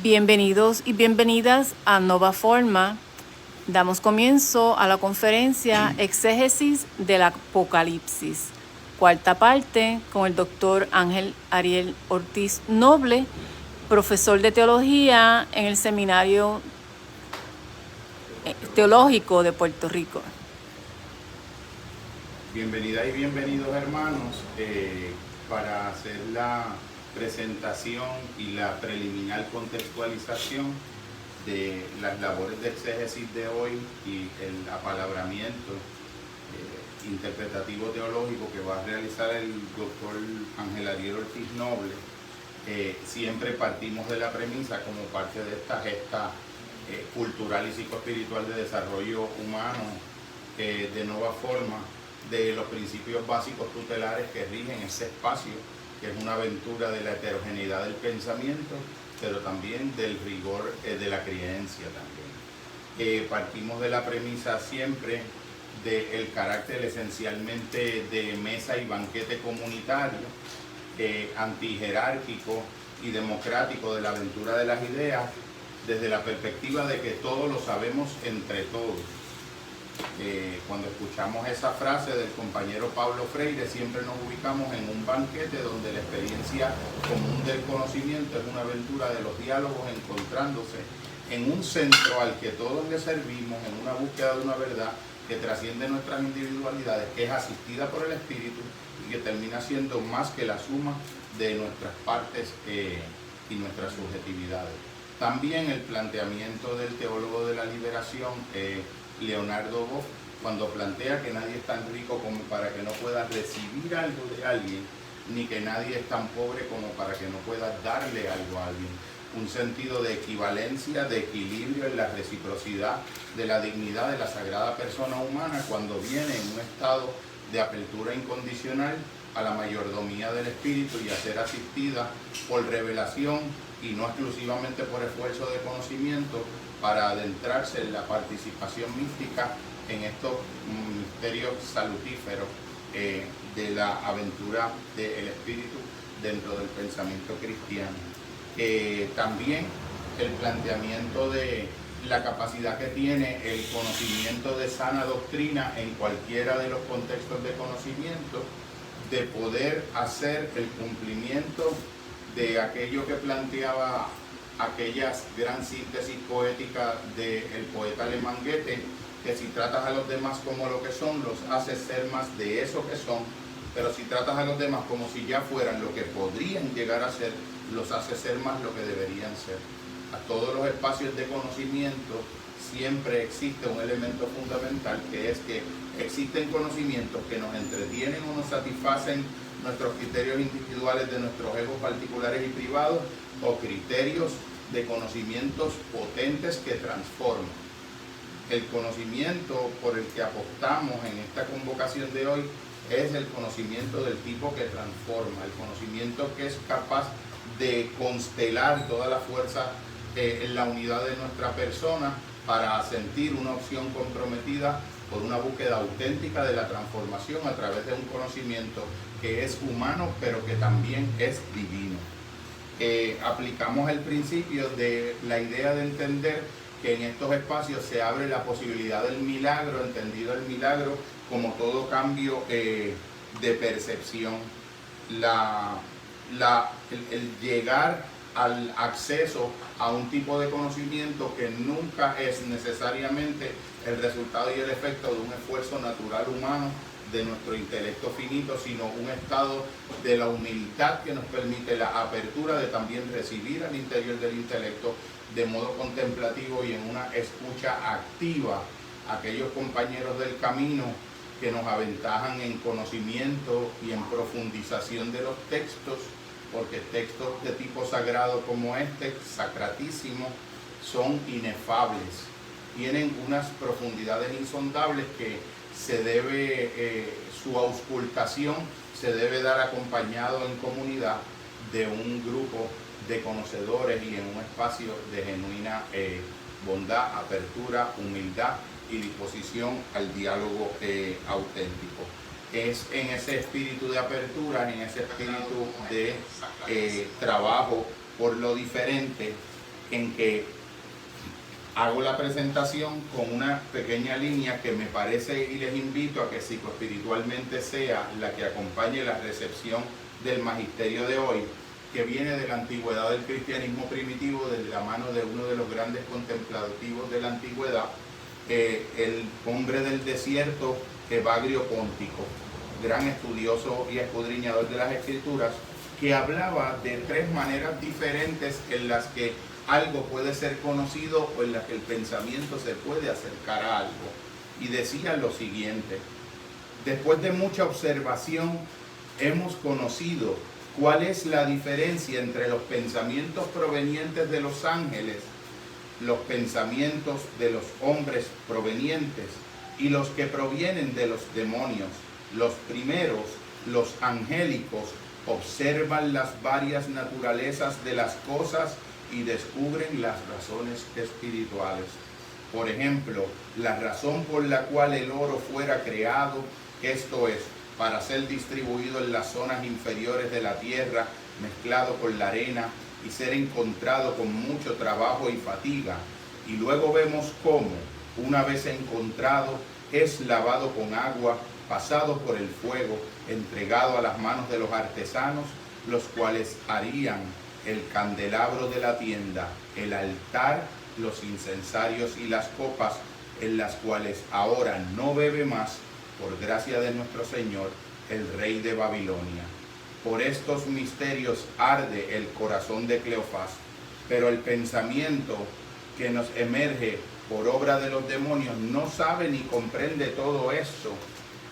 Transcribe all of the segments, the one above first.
Bienvenidos y bienvenidas a Nova Forma. Damos comienzo a la conferencia Exégesis del Apocalipsis, cuarta parte, con el doctor Ángel Ariel Ortiz Noble, profesor de teología en el Seminario Teológico de Puerto Rico. Bienvenidas y bienvenidos, hermanos, para hacer la presentación y la preliminar contextualización de las labores de exégesis de hoy y el apalabramiento interpretativo teológico que va a realizar el doctor Ángel Ariel Ortiz Noble. Siempre partimos de la premisa, como parte de esta gesta cultural y psicoespiritual de desarrollo humano de Nova Forma, de los principios básicos tutelares que rigen ese espacio, que es una aventura de la heterogeneidad del pensamiento, pero también del rigor de la creencia también. Partimos de la premisa siempre del carácter esencialmente de mesa y banquete comunitario, antijerárquico y democrático de la aventura de las ideas, desde la perspectiva de que todo lo sabemos entre todos. Cuando escuchamos esa frase del compañero Pablo Freire, siempre nos ubicamos en un banquete donde la experiencia común del conocimiento es una aventura de los diálogos encontrándose en un centro al que todos le servimos, en una búsqueda de una verdad que trasciende nuestras individualidades, que es asistida por el Espíritu y que termina siendo más que la suma de nuestras partes y nuestras subjetividades. También el planteamiento del teólogo de la liberación, Leonardo Boff, cuando plantea que nadie es tan rico como para que no pueda recibir algo de alguien, ni que nadie es tan pobre como para que no pueda darle algo a alguien. Un sentido de equivalencia, de equilibrio en la reciprocidad de la dignidad de la sagrada persona humana cuando viene en un estado de apertura incondicional a la mayordomía del Espíritu y a ser asistida por revelación y no exclusivamente por esfuerzo de conocimiento, para adentrarse en la participación mística en estos misterios salutíferos de la aventura del Espíritu dentro del pensamiento cristiano. También el planteamiento de la capacidad que tiene el conocimiento de sana doctrina en cualquiera de los contextos de conocimiento, de poder hacer el cumplimiento de aquello que planteaba aquella gran síntesis poética del poeta alemán Goethe, que si tratas a los demás como lo que son, los haces ser más de eso que son, pero si tratas a los demás como si ya fueran lo que podrían llegar a ser, los haces ser más lo que deberían ser. A todos los espacios de conocimiento siempre existe un elemento fundamental, que es que existen conocimientos que nos entretienen o nos satisfacen nuestros criterios individuales de nuestros egos particulares y privados, o criterios de conocimientos potentes que transforman. El conocimiento por el que apostamos en esta convocación de hoy es el conocimiento del tipo que transforma, el conocimiento que es capaz de constelar toda la fuerza en la unidad de nuestra persona para sentir una opción comprometida por una búsqueda auténtica de la transformación a través de un conocimiento que es humano pero que también es divino. Aplicamos el principio de la idea de entender que en estos espacios se abre la posibilidad del milagro, entendido el milagro como todo cambio de percepción, el llegar al acceso a un tipo de conocimiento que nunca es necesariamente el resultado y el efecto de un esfuerzo natural humano de nuestro intelecto finito, sino un estado de la humildad que nos permite la apertura de también recibir al interior del intelecto de modo contemplativo y en una escucha activa a aquellos compañeros del camino que nos aventajan en conocimiento y en profundización de los textos, porque textos de tipo sagrado como este, sacratísimo, son inefables, tienen unas profundidades insondables que se debe, su auscultación se debe dar acompañado en comunidad de un grupo de conocedores y en un espacio de genuina bondad, apertura, humildad y disposición al diálogo auténtico. Es en ese espíritu de apertura, en ese espíritu de trabajo por lo diferente, en que hago la presentación con una pequeña línea que me parece, y les invito a que psicoespiritualmente sea la que acompañe la recepción del magisterio de hoy, que viene de la antigüedad del cristianismo primitivo, de la mano de uno de los grandes contemplativos de la antigüedad, el hombre del desierto, Evagrio Póntico, gran estudioso y escudriñador de las Escrituras, que hablaba de tres maneras diferentes en las que algo puede ser conocido o en las que el pensamiento se puede acercar a algo. Y decía lo siguiente: después de mucha observación, hemos conocido cuál es la diferencia entre los pensamientos provenientes de los ángeles, los pensamientos de los hombres provenientes y los que provienen de los demonios. Los primeros, los angélicos, observan las varias naturalezas de las cosas y descubren las razones espirituales. Por ejemplo, la razón por la cual el oro fuera creado, esto es, para ser distribuido en las zonas inferiores de la tierra, mezclado con la arena y ser encontrado con mucho trabajo y fatiga. Y luego vemos cómo, una vez encontrado, es lavado con agua, pasado por el fuego, entregado a las manos de los artesanos, los cuales harían el candelabro de la tienda, el altar, los incensarios y las copas, en las cuales ahora no bebe más, por gracia de nuestro Señor, el rey de Babilonia. Por estos misterios arde el corazón de Cleofás, pero el pensamiento que nos emerge por obra de los demonios no sabe ni comprende todo esto,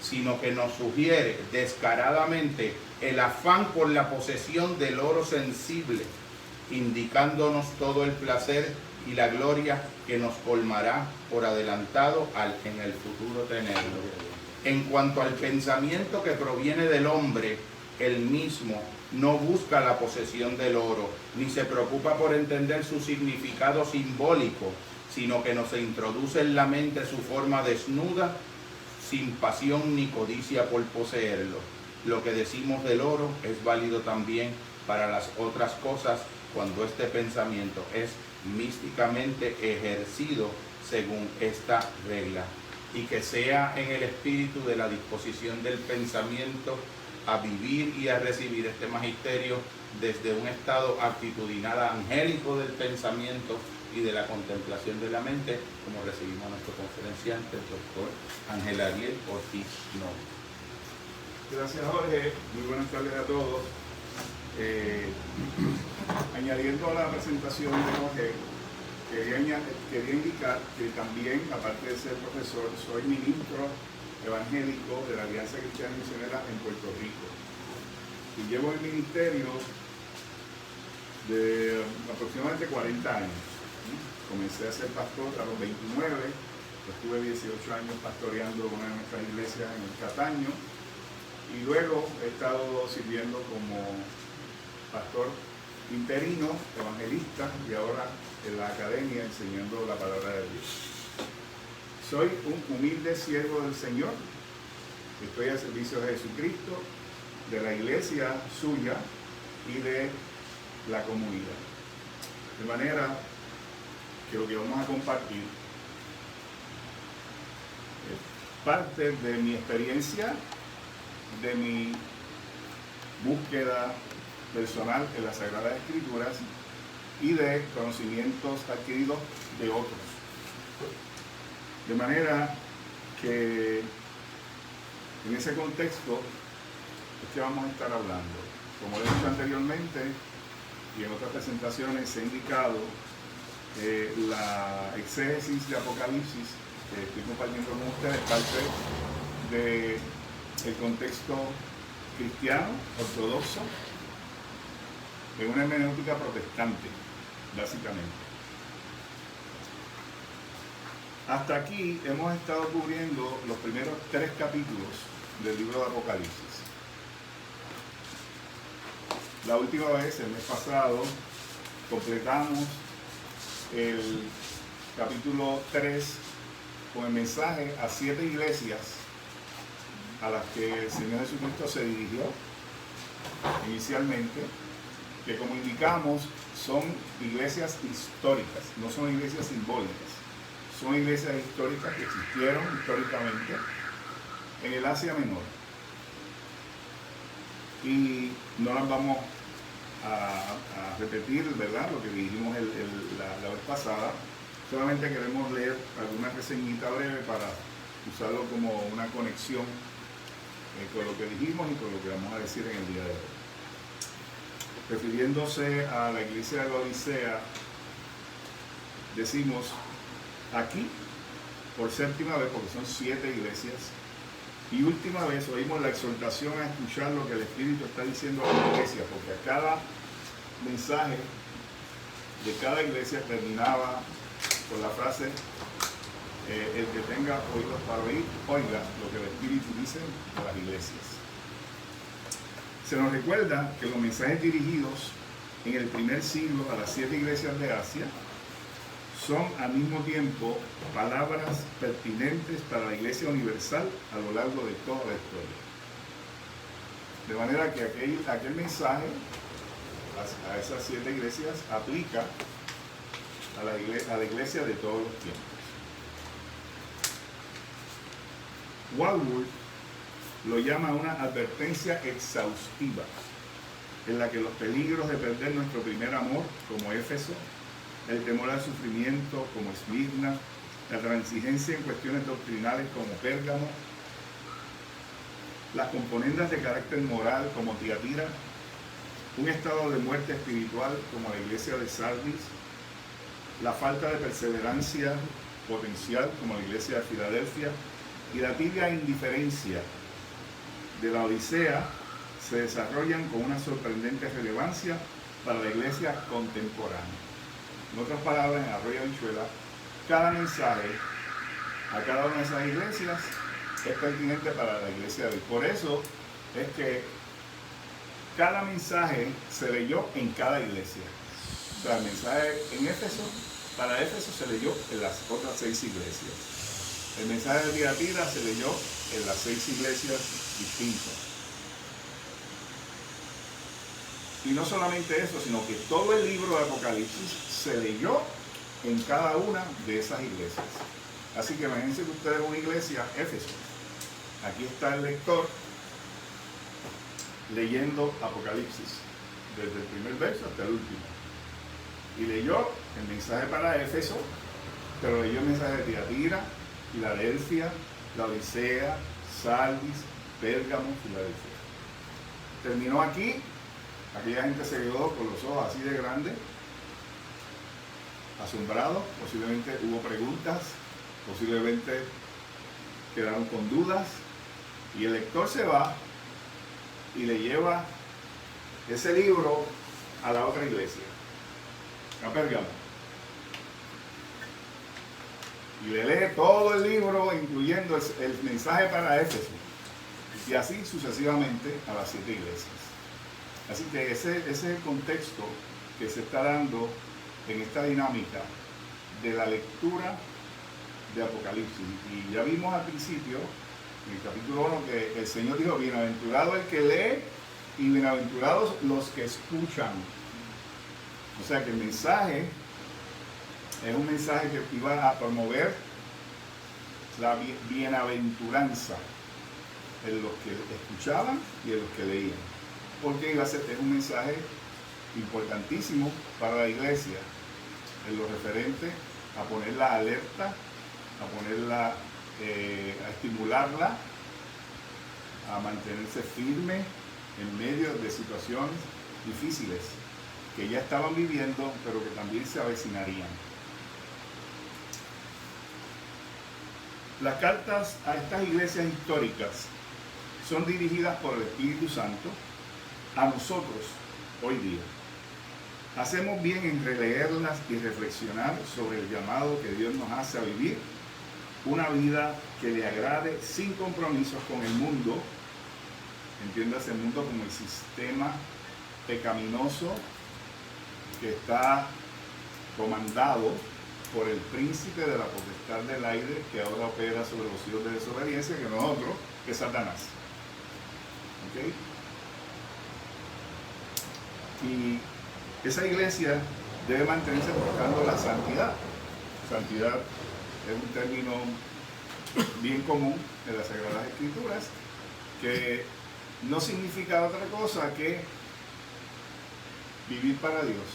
sino que nos sugiere descaradamente el afán por la posesión del oro sensible, indicándonos todo el placer y la gloria que nos colmará por adelantado en el futuro tenerlo. En cuanto al pensamiento que proviene del hombre, él mismo no busca la posesión del oro, ni se preocupa por entender su significado simbólico, sino que nos introduce en la mente su forma desnuda, sin pasión ni codicia por poseerlo. Lo que decimos del oro es válido también para las otras cosas cuando este pensamiento es místicamente ejercido según esta regla, y que sea en el espíritu de la disposición del pensamiento a vivir y a recibir este magisterio desde un estado actitudinal angélico del pensamiento y de la contemplación de la mente, como recibimos a nuestro conferenciante, el doctor Ángel Ariel Ortiz Novo. Gracias, Jorge. Muy buenas tardes a todos. Añadiendo a la presentación de Jorge, quería indicar que también, aparte de ser profesor, soy ministro evangélico de la Alianza Cristiana Misionera en Puerto Rico. Y llevo el ministerio de aproximadamente 40 años. Comencé a ser pastor a los 29, estuve 18 años pastoreando una de nuestras iglesias en el Cataño, y luego he estado sirviendo como pastor interino, evangelista, y ahora en la academia enseñando la palabra de Dios. Soy un humilde siervo del Señor, estoy al servicio de Jesucristo, de la iglesia suya y de la comunidad. De manera que lo que vamos a compartir es parte de mi experiencia, de mi búsqueda personal en las Sagradas Escrituras y de conocimientos adquiridos de otros. De manera que en ese contexto es que vamos a estar hablando. Como he dicho anteriormente y en otras presentaciones he indicado, la exégesis de Apocalipsis que estoy compartiendo con ustedes parte del contexto cristiano, ortodoxo, de una hermenéutica protestante, básicamente. Hasta aquí hemos estado cubriendo los primeros 3 capítulos del libro de Apocalipsis. La última vez, el mes pasado, completamos el capítulo 3 con el mensaje a 7 iglesias a las que el Señor Jesucristo se dirigió inicialmente, que, como indicamos, son iglesias históricas, no son iglesias simbólicas. Son iglesias históricas que existieron históricamente en el Asia Menor. Y no las vamos a repetir, ¿verdad?, lo que dijimos la vez pasada. Solamente queremos leer alguna reseñita breve para usarlo como una conexión con lo que dijimos y con lo que vamos a decir en el día de hoy. Refiriéndose a la iglesia de la Odisea, decimos aquí, por séptima vez, porque son 7 iglesias, y última vez oímos la exhortación a escuchar lo que el Espíritu está diciendo a la iglesia, porque a cada mensaje de cada iglesia terminaba con la frase, el que tenga oídos para oír, oiga lo que el Espíritu dice a las iglesias. Se nos recuerda que los mensajes dirigidos en el primer siglo a las 7 iglesias de Asia son al mismo tiempo palabras pertinentes para la iglesia universal a lo largo de toda la historia. De manera que aquel mensaje a esas 7 iglesias aplica a la iglesia de todos los tiempos. Walwood lo llama una advertencia exhaustiva, en la que los peligros de perder nuestro primer amor, como Éfeso, el temor al sufrimiento, como Esmirna, la transigencia en cuestiones doctrinales, como Pérgamo, las componendas de carácter moral, como Tiatira, un estado de muerte espiritual, como la iglesia de Sardis, la falta de perseverancia potencial, como la iglesia de Filadelfia, y la tibia indiferencia de la Odisea se desarrollan con una sorprendente relevancia para la iglesia contemporánea. En otras palabras, en Arroyo Habichuela, cada mensaje a cada una de esas iglesias es pertinente para la iglesia de hoy. Por eso es que cada mensaje se leyó en cada iglesia. O sea, el mensaje en Éfeso, para Éfeso se leyó en las otras 6 iglesias. El mensaje de Tiatira se leyó en las 6 iglesias distintas. Y no solamente eso, sino que todo el libro de Apocalipsis se leyó en cada una de esas iglesias. Así que imagínense que ustedes una iglesia, Éfeso. Aquí está el lector leyendo Apocalipsis, desde el primer verso hasta el último. Y leyó el mensaje para Éfeso, pero leyó el mensaje de Tiatira, Filadelfia, la Odisea, Sardis, Pérgamo, Filadelfia. Terminó aquí, aquella gente se quedó con los ojos así de grandes, asombrados, posiblemente hubo preguntas, posiblemente quedaron con dudas, y el lector se va y le lleva ese libro a la otra iglesia, a Pérgamo. Y le lee todo el libro, incluyendo el mensaje para Éfeso, y así sucesivamente a las 7 iglesias. Así que ese es el contexto que se está dando en esta dinámica de la lectura de Apocalipsis. Y ya vimos al principio, en el capítulo 1, que el Señor dijo, bienaventurado el que lee y bienaventurados los que escuchan. O sea que el mensaje es un mensaje que iba a promover la bienaventuranza en los que escuchaban y en los que leían. Porque iba a ser un mensaje importantísimo para la iglesia en lo referente a ponerla alerta, a ponerla, a estimularla, a mantenerse firme en medio de situaciones difíciles que ya estaban viviendo, pero que también se avecinarían. Las cartas a estas iglesias históricas son dirigidas por el Espíritu Santo a nosotros hoy día. Hacemos bien en releerlas y reflexionar sobre el llamado que Dios nos hace a vivir una vida que le agrade sin compromisos con el mundo, entiéndase el mundo como el sistema pecaminoso que está comandado por el príncipe de la potestad del aire que ahora opera sobre los hijos de desobediencia, que no es otro que Satanás. ¿Okay? Y esa iglesia debe mantenerse buscando la santidad. Santidad es un término bien común en las Sagradas Escrituras, que no significa otra cosa que vivir para Dios,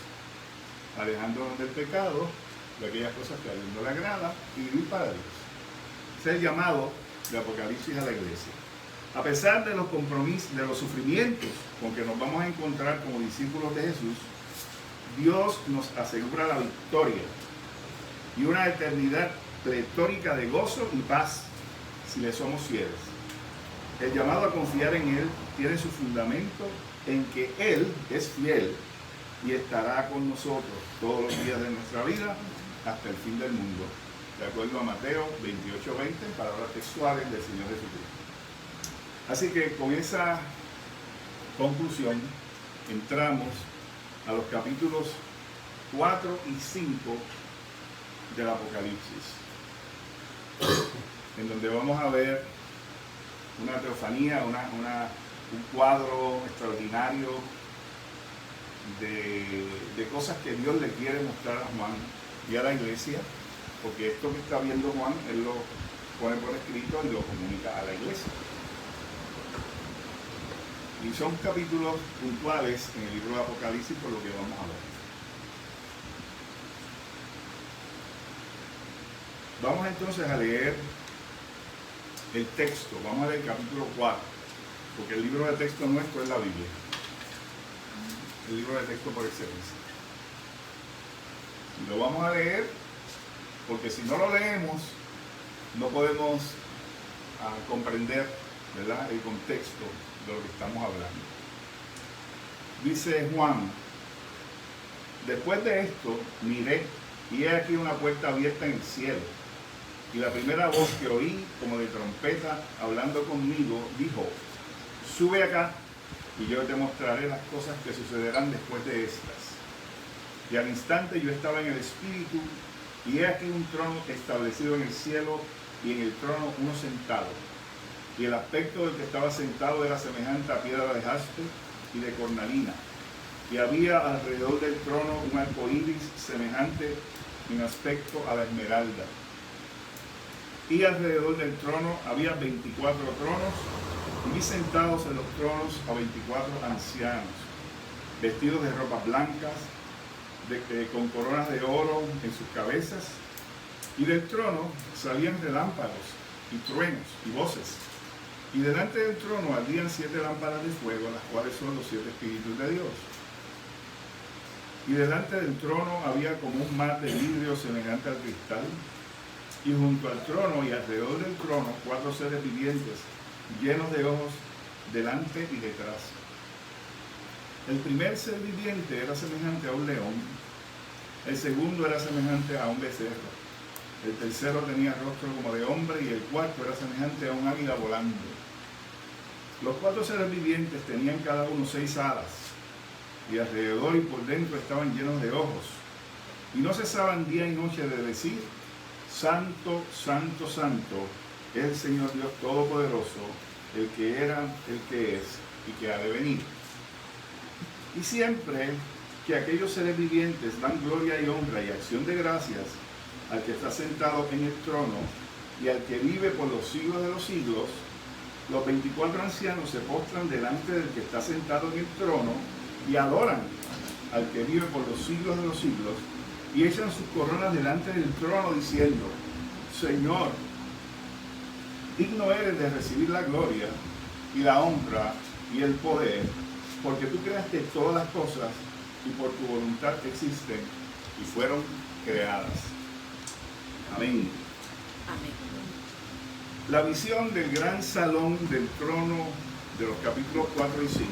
alejándonos del pecado, de aquellas cosas que a Dios no le agrada, y vivir para Dios. Ese es el llamado de Apocalipsis a la iglesia. A pesar de los compromisos, de los sufrimientos con que nos vamos a encontrar como discípulos de Jesús, Dios nos asegura la victoria y una eternidad pletórica de gozo y paz si le somos fieles. El llamado a confiar en Él tiene su fundamento en que Él es fiel y estará con nosotros todos los días de nuestra vida hasta el fin del mundo, de acuerdo a Mateo 28:20, palabras textuales del Señor Jesucristo. Así que con esa conclusión entramos a los capítulos 4 y 5 del Apocalipsis, en donde vamos a ver una teofanía, un cuadro extraordinario de cosas que Dios le quiere mostrar a Juan y a la iglesia, porque esto que está viendo Juan, él lo pone por escrito y lo comunica a la iglesia. Y son capítulos puntuales en el libro de Apocalipsis, por lo que vamos a ver. Vamos entonces a leer el texto. Vamos a leer el capítulo 4, porque el libro de texto nuestro es la Biblia. El libro de texto por excelencia. Y lo vamos a leer porque si no lo leemos no podemos comprender, ¿verdad?, el contexto de lo que estamos hablando. Dice Juan: después de esto miré y he aquí una puerta abierta en el cielo, y la primera voz que oí como de trompeta hablando conmigo dijo: sube acá y yo te mostraré las cosas que sucederán después de estas. Y al instante yo estaba en el Espíritu, y he aquí un trono establecido en el cielo, y en el trono uno sentado. Y el aspecto del que estaba sentado era semejante a piedra de jaspe y de cornalina. Y había alrededor del trono un arco iris semejante en aspecto a la esmeralda. Y alrededor del trono había 24 tronos, y vi sentados en los tronos a 24 ancianos, vestidos de ropas blancas, con coronas de oro en sus cabezas, y del trono salían relámpagos y truenos y voces, y delante del trono ardían 7 lámparas de fuego, las cuales son los 7 espíritus de Dios. Y delante del trono había como un mar de vidrio semejante al cristal, y junto al trono y alrededor del trono 4 seres vivientes llenos de ojos delante y detrás. El primer ser viviente era semejante a un león, el segundo era semejante a un becerro, el tercero tenía rostro como de hombre y el cuarto era semejante a un águila volando. Los 4 seres vivientes tenían cada uno 6 alas, y alrededor y por dentro estaban llenos de ojos, y no cesaban día y noche de decir: Santo, Santo, Santo es el Señor Dios Todopoderoso, el que era, el que es y que ha de venir. Y siempre que aquellos seres vivientes dan gloria y honra y acción de gracias al que está sentado en el trono y al que vive por los siglos de los siglos, los 24 ancianos se postran delante del que está sentado en el trono y adoran al que vive por los siglos de los siglos, y echan sus coronas delante del trono diciendo: Señor, digno eres de recibir la gloria y la honra y el poder, porque tú creaste todas las cosas y por tu voluntad existen y fueron creadas. Amén. Amén. La visión del gran salón del trono de los capítulos 4 y 5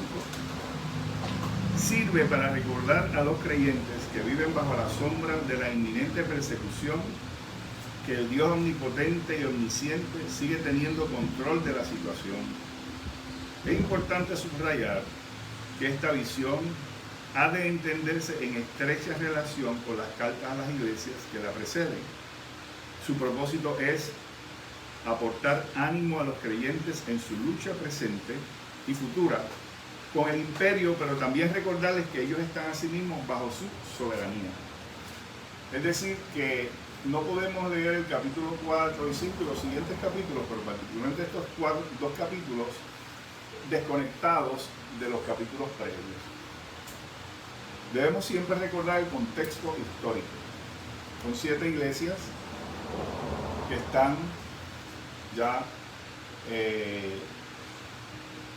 sirve para recordar a los creyentes que viven bajo la sombra de la inminente persecución, que el Dios omnipotente y omnisciente sigue teniendo control de la situación. Es importante subrayar que esta visión ha de entenderse en estrecha relación con las cartas a las iglesias que la preceden. Su propósito es aportar ánimo a los creyentes en su lucha presente y futura con el imperio, pero también recordarles que ellos están a sí mismos bajo su soberanía. Es decir, que no podemos leer el capítulo 4 y 5 y los siguientes capítulos, pero particularmente estos dos capítulos, desconectados de los capítulos previos. Debemos siempre recordar el contexto histórico. Son 7 iglesias que están ya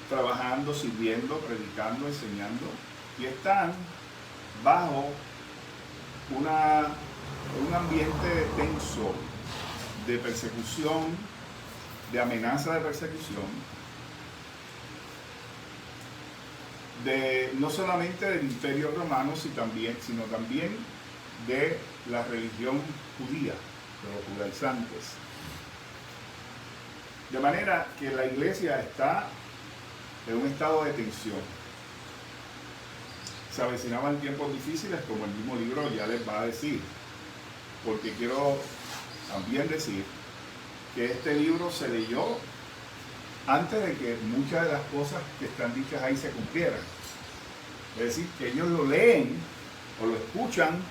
trabajando, sirviendo, predicando, enseñando, y están bajo un ambiente tenso de persecución, de amenaza de persecución, no solamente del Imperio Romano, sino también de la religión judía, de los judaizantes. De manera que la iglesia está en un estado de tensión. Se avecinaban tiempos difíciles, como el mismo libro ya les va a decir, porque quiero también decir que este libro se leyó antes de que muchas de las cosas que están dichas ahí se cumplieran. Es decir, que ellos lo leen o lo escuchan,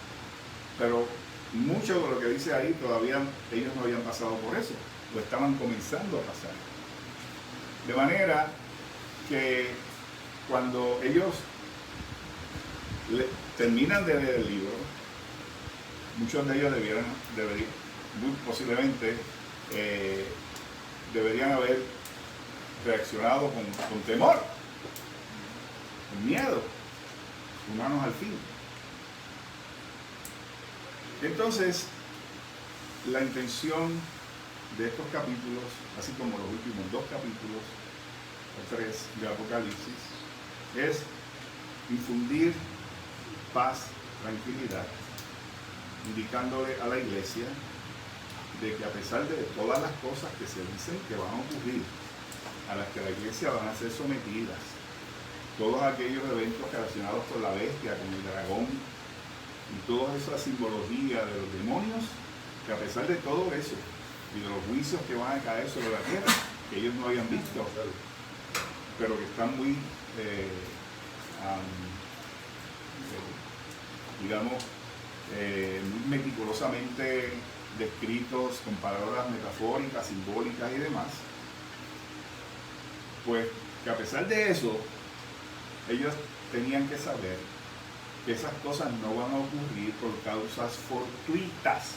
pero mucho de lo que dice ahí todavía ellos no habían pasado por eso, lo estaban comenzando a pasar. De manera que cuando ellos terminan de leer el libro, muchos de ellos muy posiblemente deberían haber reaccionado con temor, con miedo, humanos al fin. Entonces, la intención de estos capítulos, así como los últimos 2 capítulos o 3 de Apocalipsis, es infundir paz, tranquilidad, indicándole a la iglesia de que a pesar de todas las cosas que se dicen que van a ocurrir, a las que la iglesia van a ser sometidas, todos aquellos eventos relacionados con la bestia, con el dragón, y toda esa simbología de los demonios, que a pesar de todo eso, y de los juicios que van a caer sobre la tierra, que ellos no habían visto, pero que están muy, muy meticulosamente descritos con palabras metafóricas, simbólicas y demás, pues que a pesar de eso, ellos tenían que saber que esas cosas no van a ocurrir por causas fortuitas,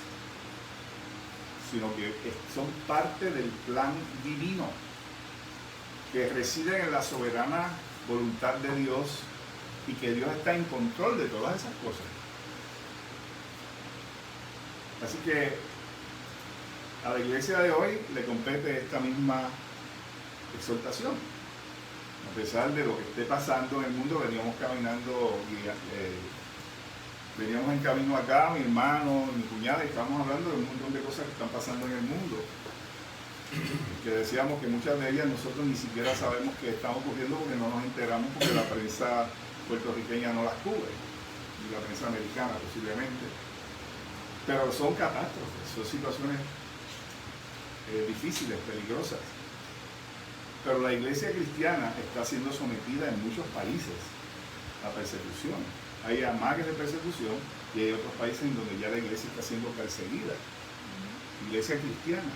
sino que son parte del plan divino, que residen en la soberana voluntad de Dios y que Dios está en control de todas esas cosas. Así que a la iglesia de hoy le compete esta misma exhortación. A pesar de lo que esté pasando en el mundo, veníamos caminando, veníamos en camino acá, mi hermano, mi cuñada, y estábamos hablando de un montón de cosas que están pasando en el mundo, que decíamos que muchas de ellas nosotros ni siquiera sabemos que están ocurriendo porque no nos enteramos, porque la prensa puertorriqueña no las cubre, ni la prensa americana posiblemente, pero son catástrofes, son situaciones difíciles, peligrosas. Pero la iglesia cristiana está siendo sometida en muchos países a persecución. Hay amagues de persecución y hay otros países en donde ya la iglesia está siendo perseguida. Iglesia cristiana,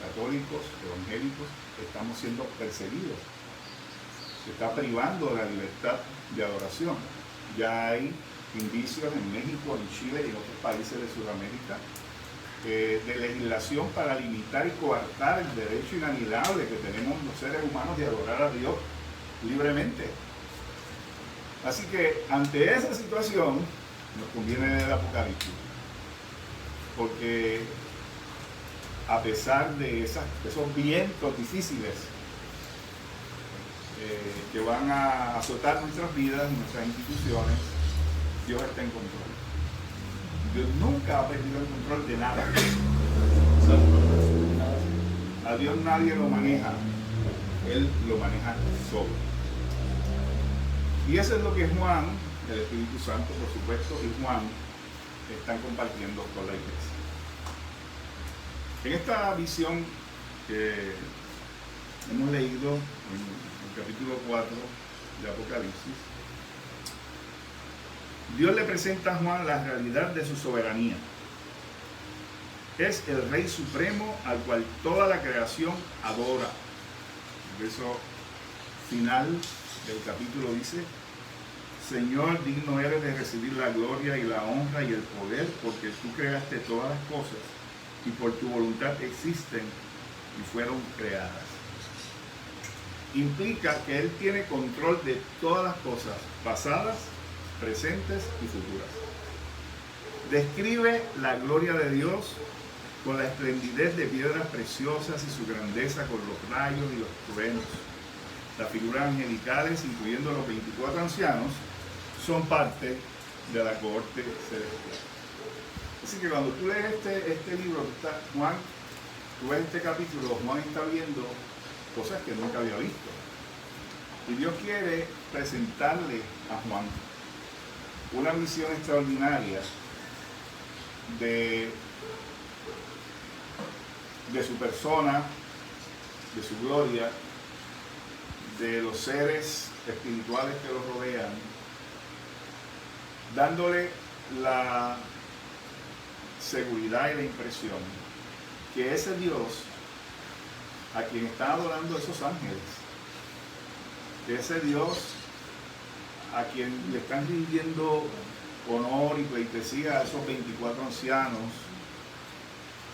católicos, evangélicos, estamos siendo perseguidos. Se está privando de la libertad de adoración. Ya hay indicios en México, en Chile y en otros países de Sudamérica de legislación para limitar y coartar el derecho inalienable que tenemos los seres humanos de adorar a Dios libremente. Así que ante esa situación nos conviene leer el Apocalipsis, porque a pesar de esos vientos difíciles que van a azotar nuestras vidas, nuestras instituciones, Dios está en control. Dios nunca ha perdido el control de nada. A Dios nadie lo maneja, Él lo maneja solo. Y eso es lo que Juan, el Espíritu Santo, por supuesto, y Juan están compartiendo con la iglesia. En esta visión que hemos leído en el capítulo 4 de Apocalipsis, Dios le presenta a Juan la realidad de su soberanía. Es el Rey Supremo al cual toda la creación adora. El verso final del capítulo dice: Señor, digno eres de recibir la gloria y la honra y el poder, porque tú creaste todas las cosas y por tu voluntad existen y fueron creadas. Implica que Él tiene control de todas las cosas, pasadas, presentes y futuras. Describe la gloria de Dios con la esplendidez de piedras preciosas y su grandeza con los rayos y los truenos. Las figuras angelicales, incluyendo los 24 ancianos, son parte de la cohorte celestial. Así que cuando tú lees este libro, Juan, tú ves este capítulo, Juan está viendo cosas que nunca había visto. Y Dios quiere presentarle a Juan una misión extraordinaria de su persona, de su gloria, de los seres espirituales que lo rodean, dándole la seguridad y la impresión que ese Dios a quien están adorando esos ángeles, que ese Dios a quien le están rindiendo honor y pleitesía a esos 24 ancianos,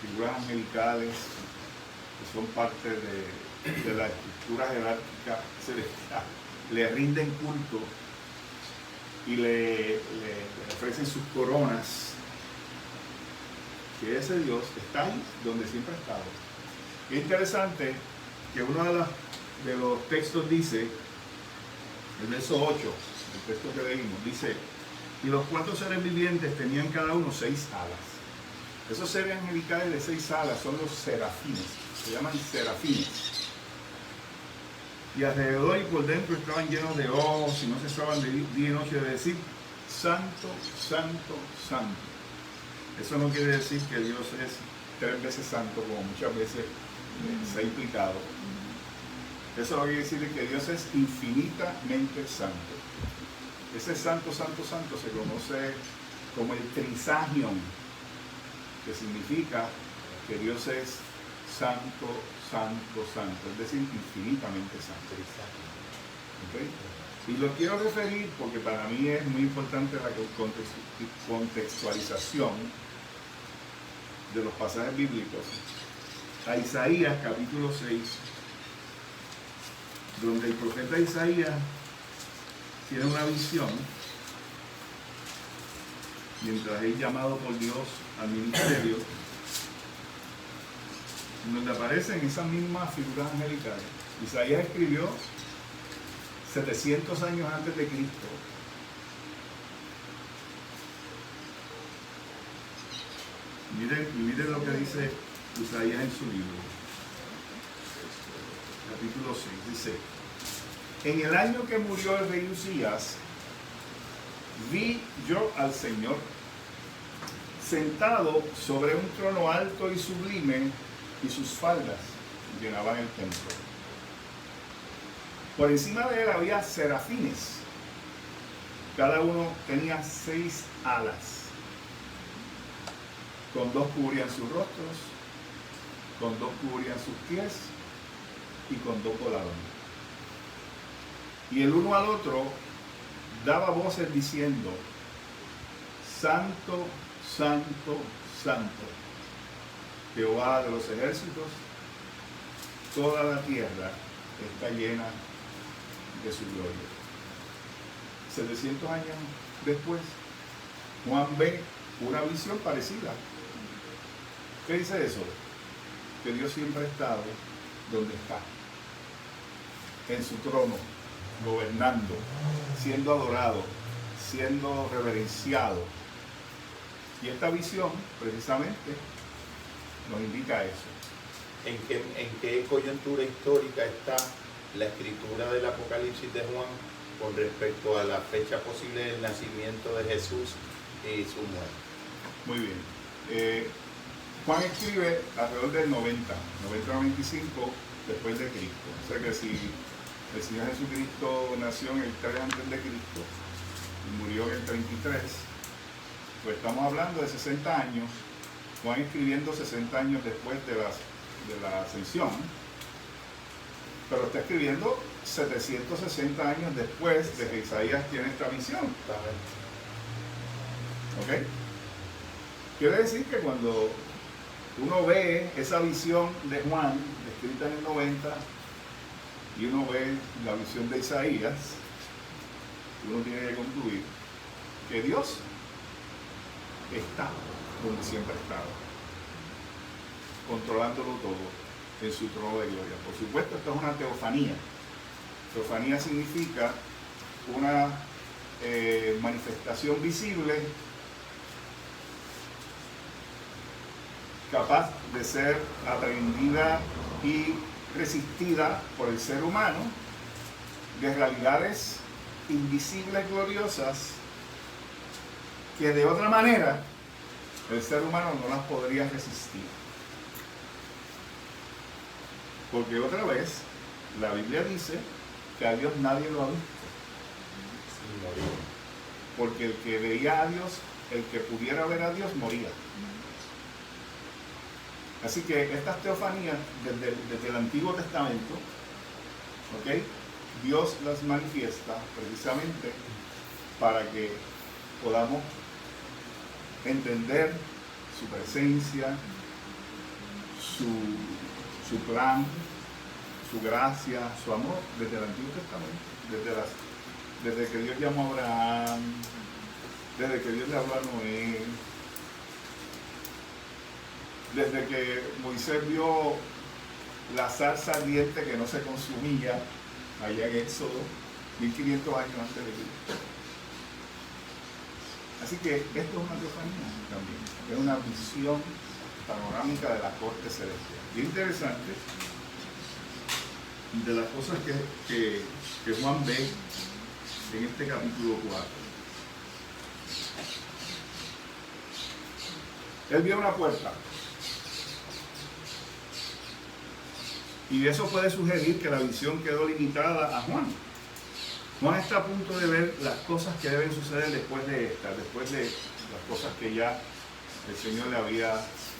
figuras angelicales, que son parte de la estructura jerárquica celestial, le rinden culto y le ofrecen sus coronas, que ese Dios está ahí donde siempre ha estado. Y es interesante que uno de los textos dice, el verso 8, el texto que leímos, dice: y los 4 seres vivientes tenían cada uno 6 alas. Esos seres angelicales de 6 alas son los serafines, se llaman serafines. Y alrededor y por dentro estaban llenos de ojos y no cesaban de día y noche de decir: Santo, Santo, Santo. Eso no quiere decir que Dios es 3 veces santo, como muchas veces se ha implicado. Eso lo que quiere decir es que Dios es infinitamente santo. Ese santo, santo, santo se conoce como el trisagion, que significa que Dios es santo, santo, santo, es decir, infinitamente santo. ¿Okay? Y lo quiero referir porque para mí es muy importante la contextualización de los pasajes bíblicos a Isaías capítulo 6, donde el profeta Isaías tiene una visión mientras es llamado por Dios al ministerio, donde aparecen esas mismas figuras angelicales. Isaías escribió 700 años antes de Cristo. Miren lo que dice Isaías en su libro, capítulo 6, dice: en el año que murió el rey Usías, vi yo al Señor sentado sobre un trono alto y sublime, y sus faldas llenaban el templo. Por encima de él había serafines, cada uno tenía 6 alas. Con 2 cubrían sus rostros, con 2 cubrían sus pies y con 2 volaban. Y el uno al otro daba voces diciendo: Santo, Santo, Santo, Jehová de los ejércitos, toda la tierra está llena de su gloria. 700 años después, Juan ve una visión parecida. ¿Qué dice eso? Que Dios siempre ha estado donde está, en su trono, gobernando, siendo adorado, siendo reverenciado. Y esta visión, precisamente, nos indica eso. ¿En qué coyuntura histórica está la escritura del Apocalipsis de Juan con respecto a la fecha posible del nacimiento de Jesús y su muerte? Muy bien. Juan escribe alrededor del 90, 95 después de Cristo. O sea que si El Señor Jesucristo nació en el 3 antes de Cristo y murió en el 33. Pues estamos hablando de 60 años. Juan escribiendo 60 años después de la ascensión, pero está escribiendo 760 años después de que Isaías tiene esta visión. ¿Ok? Quiere decir que cuando uno ve esa visión de Juan, escrita en el 90, y uno ve la visión de Isaías, uno tiene que concluir que Dios está donde siempre ha estado, controlándolo todo en su trono de gloria. Por supuesto, esto es una teofanía. Teofanía significa una manifestación visible capaz de ser aprendida y resistida por el ser humano, de realidades invisibles, gloriosas, que de otra manera el ser humano no las podría resistir. Porque otra vez, la Biblia dice que a Dios nadie lo ha visto. Porque el que veía a Dios, el que pudiera ver a Dios, moría. Así que estas teofanías, desde el Antiguo Testamento, ¿ok?, Dios las manifiesta precisamente para que podamos entender su presencia, su plan, su gracia, su amor desde el Antiguo Testamento, desde que Dios llamó a Abraham, desde que Dios le habló a Noé, desde que Moisés vio la zarza ardiente que no se consumía allá en Éxodo, 1500 años antes de Cristo. Así que esto es una teofanía también, es una visión panorámica de la corte celestial. Y interesante, de las cosas que Juan ve en este capítulo 4. Él vio una puerta. Y eso puede sugerir que la visión quedó limitada a Juan. Juan está a punto de ver las cosas que deben suceder después de esta, después de las cosas que ya el Señor le había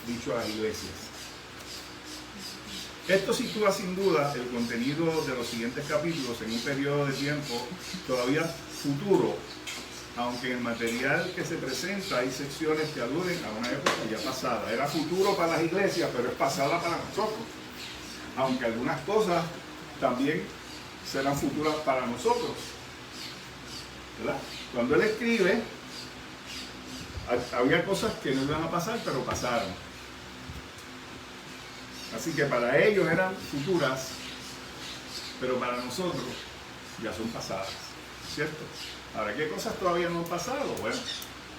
dicho a las iglesias. Esto sitúa sin duda el contenido de los siguientes capítulos en un periodo de tiempo todavía futuro, aunque en el material que se presenta hay secciones que aluden a una época ya pasada. Era futuro para las iglesias, pero es pasada para nosotros. Aunque algunas cosas también serán futuras para nosotros, ¿verdad? Cuando él escribe, había cosas que no iban a pasar, pero pasaron. Así que para ellos eran futuras, pero para nosotros ya son pasadas, ¿cierto? Ahora, ¿qué cosas todavía no han pasado? Bueno,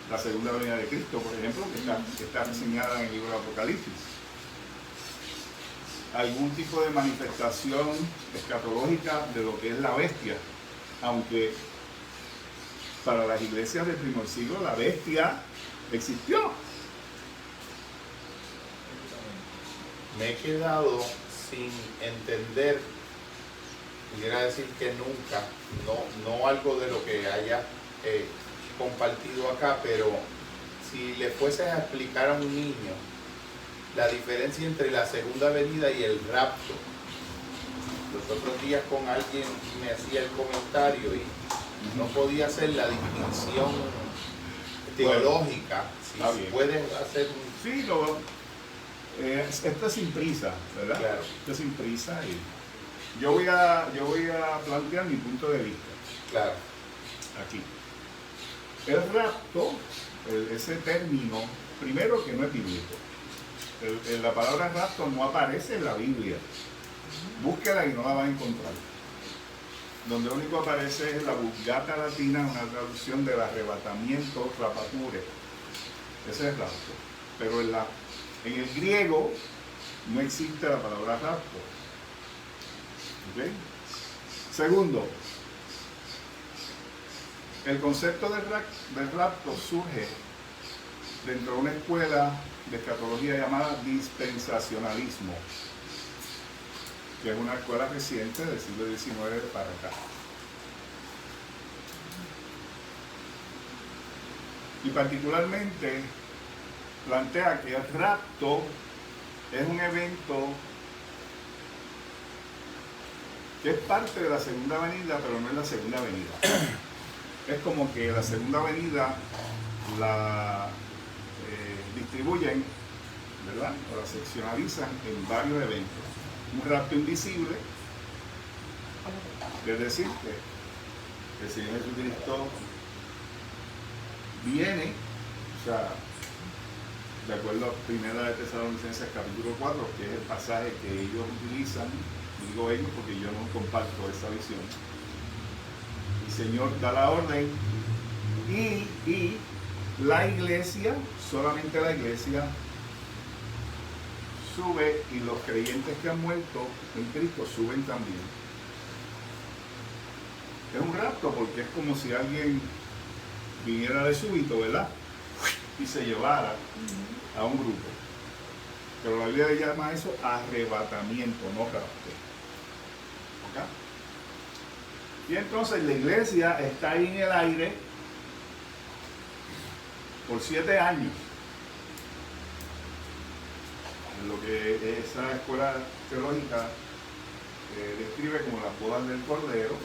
la segunda venida de Cristo, por ejemplo, que está reseñada en el libro de Apocalipsis. Algún tipo de manifestación escatológica de lo que es la bestia, aunque para las iglesias del primer siglo la bestia existió. Me he quedado sin entender, pudiera decir que nunca, no algo de lo que haya compartido acá, pero si le fueses a explicar a un niño la diferencia entre la segunda venida y el rapto. Los otros días con alguien me hacía el comentario y no podía hacer la distinción teológica. Si puedes hacer un... Sí, esto es sin prisa, ¿verdad? Claro. Esto es sin prisa y yo voy a plantear mi punto de vista. Claro. Aquí. El rapto, ese término, primero que no es bíblico. La palabra rapto no aparece en la Biblia. Búsquela y no la va a encontrar. Donde único aparece es la Vulgata Latina, una traducción del arrebatamiento, rapature. Ese es rapto. Pero en el griego no existe la palabra rapto. ¿Okay? Segundo, el concepto del rapto surge dentro de una escuela de escatología llamada dispensacionalismo. que es una escuela reciente del siglo XIX para acá. Y particularmente plantea que el rapto es un evento que es parte de la segunda venida, pero no es la segunda venida. Es como que la segunda venida la distribuyen, ¿verdad? O la seccionalizan en varios eventos. Un rapto invisible, es decir, que el Señor Jesucristo viene, o sea, de acuerdo a Primera de Tesalonicenses capítulo 4, que es el pasaje que ellos utilizan, digo ellos porque yo no comparto esa visión. El Señor da la orden y la iglesia, solamente la iglesia, sube y los creyentes que han muerto en Cristo suben también. Es un rapto porque es como si alguien viniera de súbito, ¿verdad? Y se llevara a un grupo. Pero la Biblia le llama eso arrebatamiento, no rapto. ¿Ok? Y entonces la iglesia está ahí en el aire por 7 años. Lo que esa escuela teológica describe como las bodas del Cordero.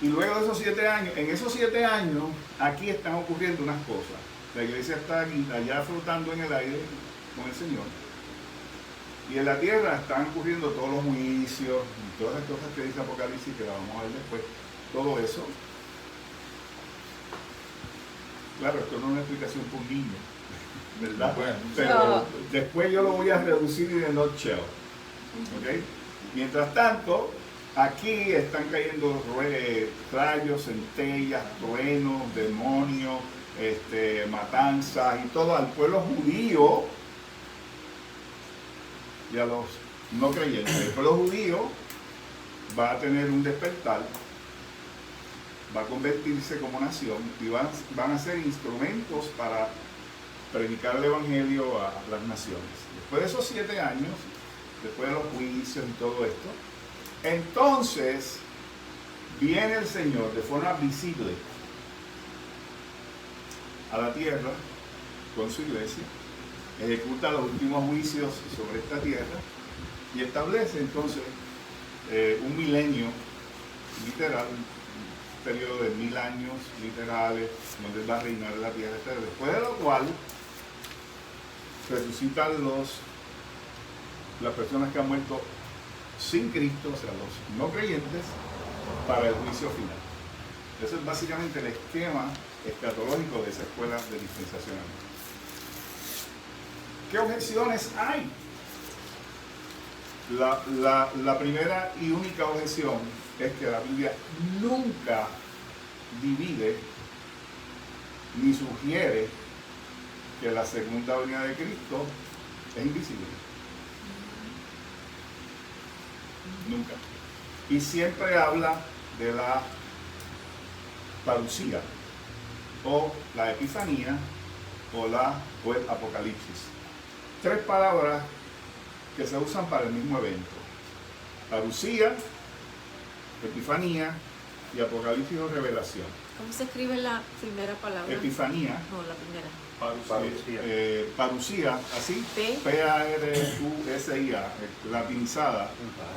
Y luego de esos 7 años, en esos 7 años, aquí están ocurriendo unas cosas. La iglesia está aquí, allá flotando en el aire con el Señor. Y en la tierra están ocurriendo todos los juicios y todas las cosas que dice Apocalipsis, que la vamos a ver después. Todo eso. Claro, esto no es una explicación por un niño, ¿verdad? Bueno, pero después yo lo voy a reducir en el nutshell. ¿Ok? Mientras tanto, aquí están cayendo rayos, centellas, truenos, demonios, matanzas y todo al pueblo judío y a los no creyentes. El pueblo judío va a tener un despertar, va a convertirse como nación y van a ser instrumentos para predicar el evangelio a las naciones. Después de esos 7 años, después de los juicios y todo esto, entonces viene el Señor de forma visible a la tierra con su iglesia, ejecuta los últimos juicios sobre esta tierra y establece entonces un milenio literal, un periodo de 1000 años literales donde él va a reinar en la tierra, después de lo cual resucitan las personas que han muerto sin Cristo, o sea, los no creyentes, para el juicio final. Ese es básicamente el esquema escatológico de esa escuela de dispensacionalismo. ¿Qué objeciones hay? La primera y única objeción es que la Biblia nunca divide ni sugiere que la segunda venida de Cristo es invisible. Nunca. Y siempre habla de la parucía, o la epifanía, o el apocalipsis. 3 palabras que se usan para el mismo evento: parucía, epifanía y apocalipsis o revelación. ¿Cómo se escribe la primera palabra? Epifanía. No, la primera. Parucía, así, P-A-R-U-S-I-A, latinizada,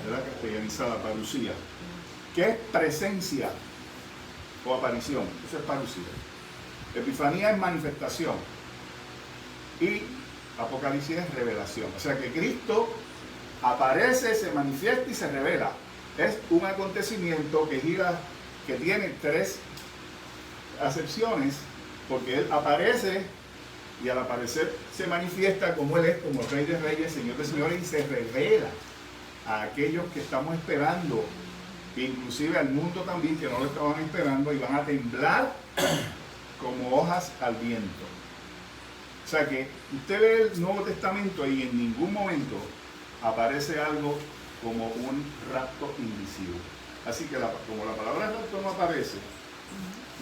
¿verdad? Castellanizada, parucía, que es presencia o aparición. Eso es parucía. Epifanía es manifestación y apocalipsis es revelación. O sea que Cristo aparece, se manifiesta y se revela. Es un acontecimiento que tiene 3 acepciones, porque Él aparece y al aparecer se manifiesta como Él es, como Rey de Reyes, Señor de Señores, y se revela a aquellos que estamos esperando, inclusive al mundo también, que no lo estaban esperando, y van a temblar como hojas al viento. O sea que usted ve el Nuevo Testamento y en ningún momento aparece algo como un rapto invisible. Así que como la palabra rapto no aparece,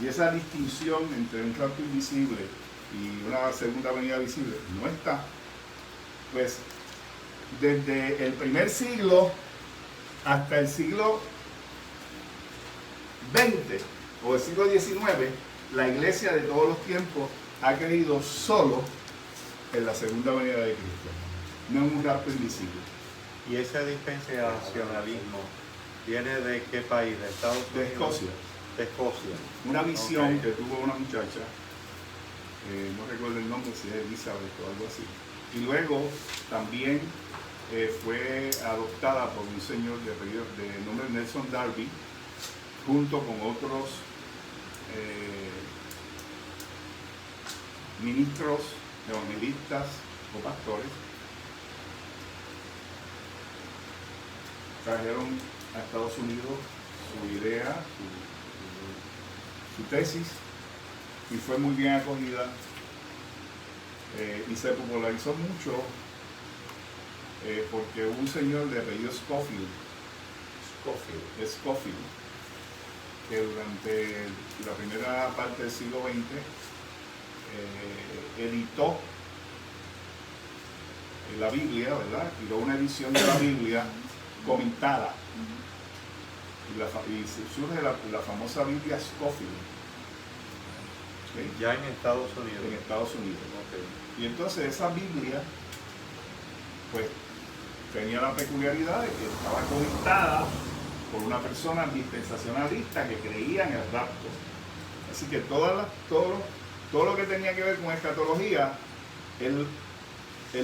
y esa distinción entre un rapto invisible y una segunda venida visible no está, pues desde el primer siglo hasta el siglo XX o el siglo XIX, la iglesia de todos los tiempos ha creído solo en la segunda venida de Cristo, no en un rapto invisible. ¿Y ese dispensacionalismo viene de qué país? ¿De Estados Unidos? De Escocia. De Escocia. Una visión Ok. que tuvo una muchacha, no recuerdo el nombre, si es Elizabeth o algo así. Y luego también fue adoptada por un señor de nombre Nelson Darby, junto con otros ministros, evangelistas o pastores. Trajeron a Estados Unidos su idea, su tesis, y fue muy bien acogida y se popularizó mucho porque hubo un señor de apellido Scofield, que durante la primera parte del siglo XX editó la Biblia, ¿verdad? Tiró una edición de la Biblia comentada. Y surge la famosa Biblia Scofield. ¿Sí? Ya en Estados Unidos. En Estados Unidos. Ok. Y entonces esa Biblia, pues, tenía la peculiaridad de que estaba comentada por una persona dispensacionalista que creía en el rapto. Así que todo lo que tenía que ver con escatología, él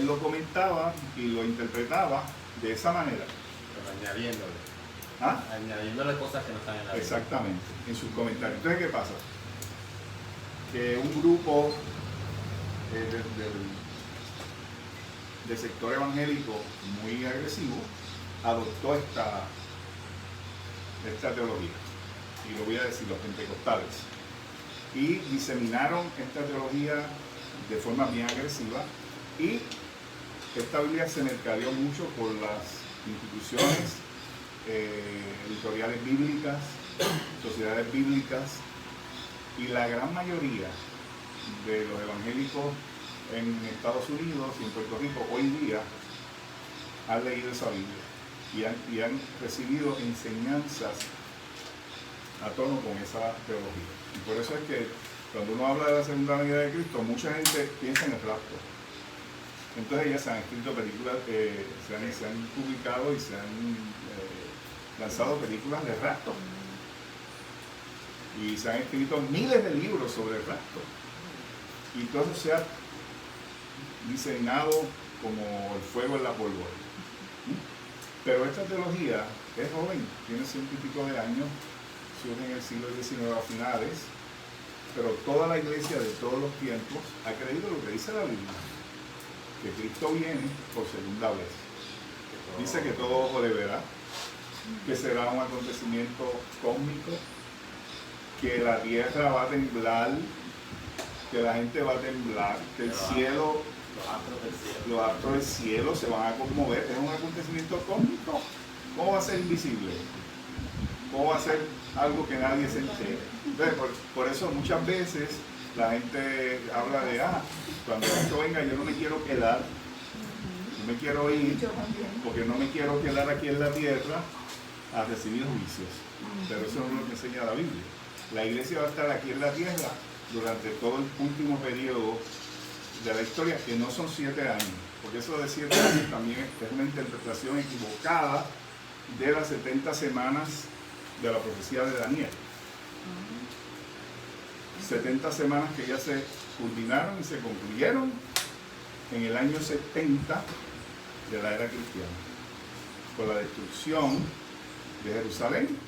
lo comentaba y lo interpretaba de esa manera. Pero añadiéndole. ¿Ah? Añadiéndole cosas que no están en la Biblia. Exactamente, en sus comentarios. Entonces, ¿qué pasa? Que un grupo del sector evangélico muy agresivo adoptó esta teología. Y lo voy a decir, los pentecostales. Y diseminaron esta teología de forma bien agresiva. Y esta Biblia se mercadeó mucho por las instituciones editoriales bíblicas, sociedades bíblicas, y la gran mayoría de los evangélicos en Estados Unidos y en Puerto Rico hoy día han leído esa Biblia y han recibido enseñanzas a tono con esa teología. Y por eso es que cuando uno habla de la segunda venida de Cristo, mucha gente piensa en el rapto. Entonces ya se han escrito películas, se han publicado y se han lanzado películas de rapto. Y se han escrito miles de libros sobre el rapto. Y todo eso se ha diseñado como el fuego en la pólvora. Pero esta teología es joven, tiene 100 y pico de años, surge en el siglo XIX a finales, pero toda la iglesia de todos los tiempos ha creído lo que dice la Biblia, que Cristo viene por segunda vez. Dice que todo ojo le verá, que será un acontecimiento cósmico, que la tierra va a temblar, que la gente va a temblar, que el cielo, los astros del cielo se van a conmover. Es un acontecimiento cósmico. ¿Cómo va a ser invisible? ¿Cómo va a ser algo que nadie se entere? Entonces, por eso muchas veces la gente habla de, cuando esto venga yo no me quiero quedar, no me quiero ir, porque no me quiero quedar aquí en la tierra a recibir juicios. Pero eso no es lo que enseña la Biblia. La iglesia va a estar aquí en la tierra durante todo el último periodo de la historia, que no son 7 años, porque eso de 7 años también es una interpretación equivocada de las 70 semanas de la profecía de Daniel. 70 semanas que ya se culminaron y se concluyeron en el año 70 de la era cristiana, con la destrucción de Jerusalén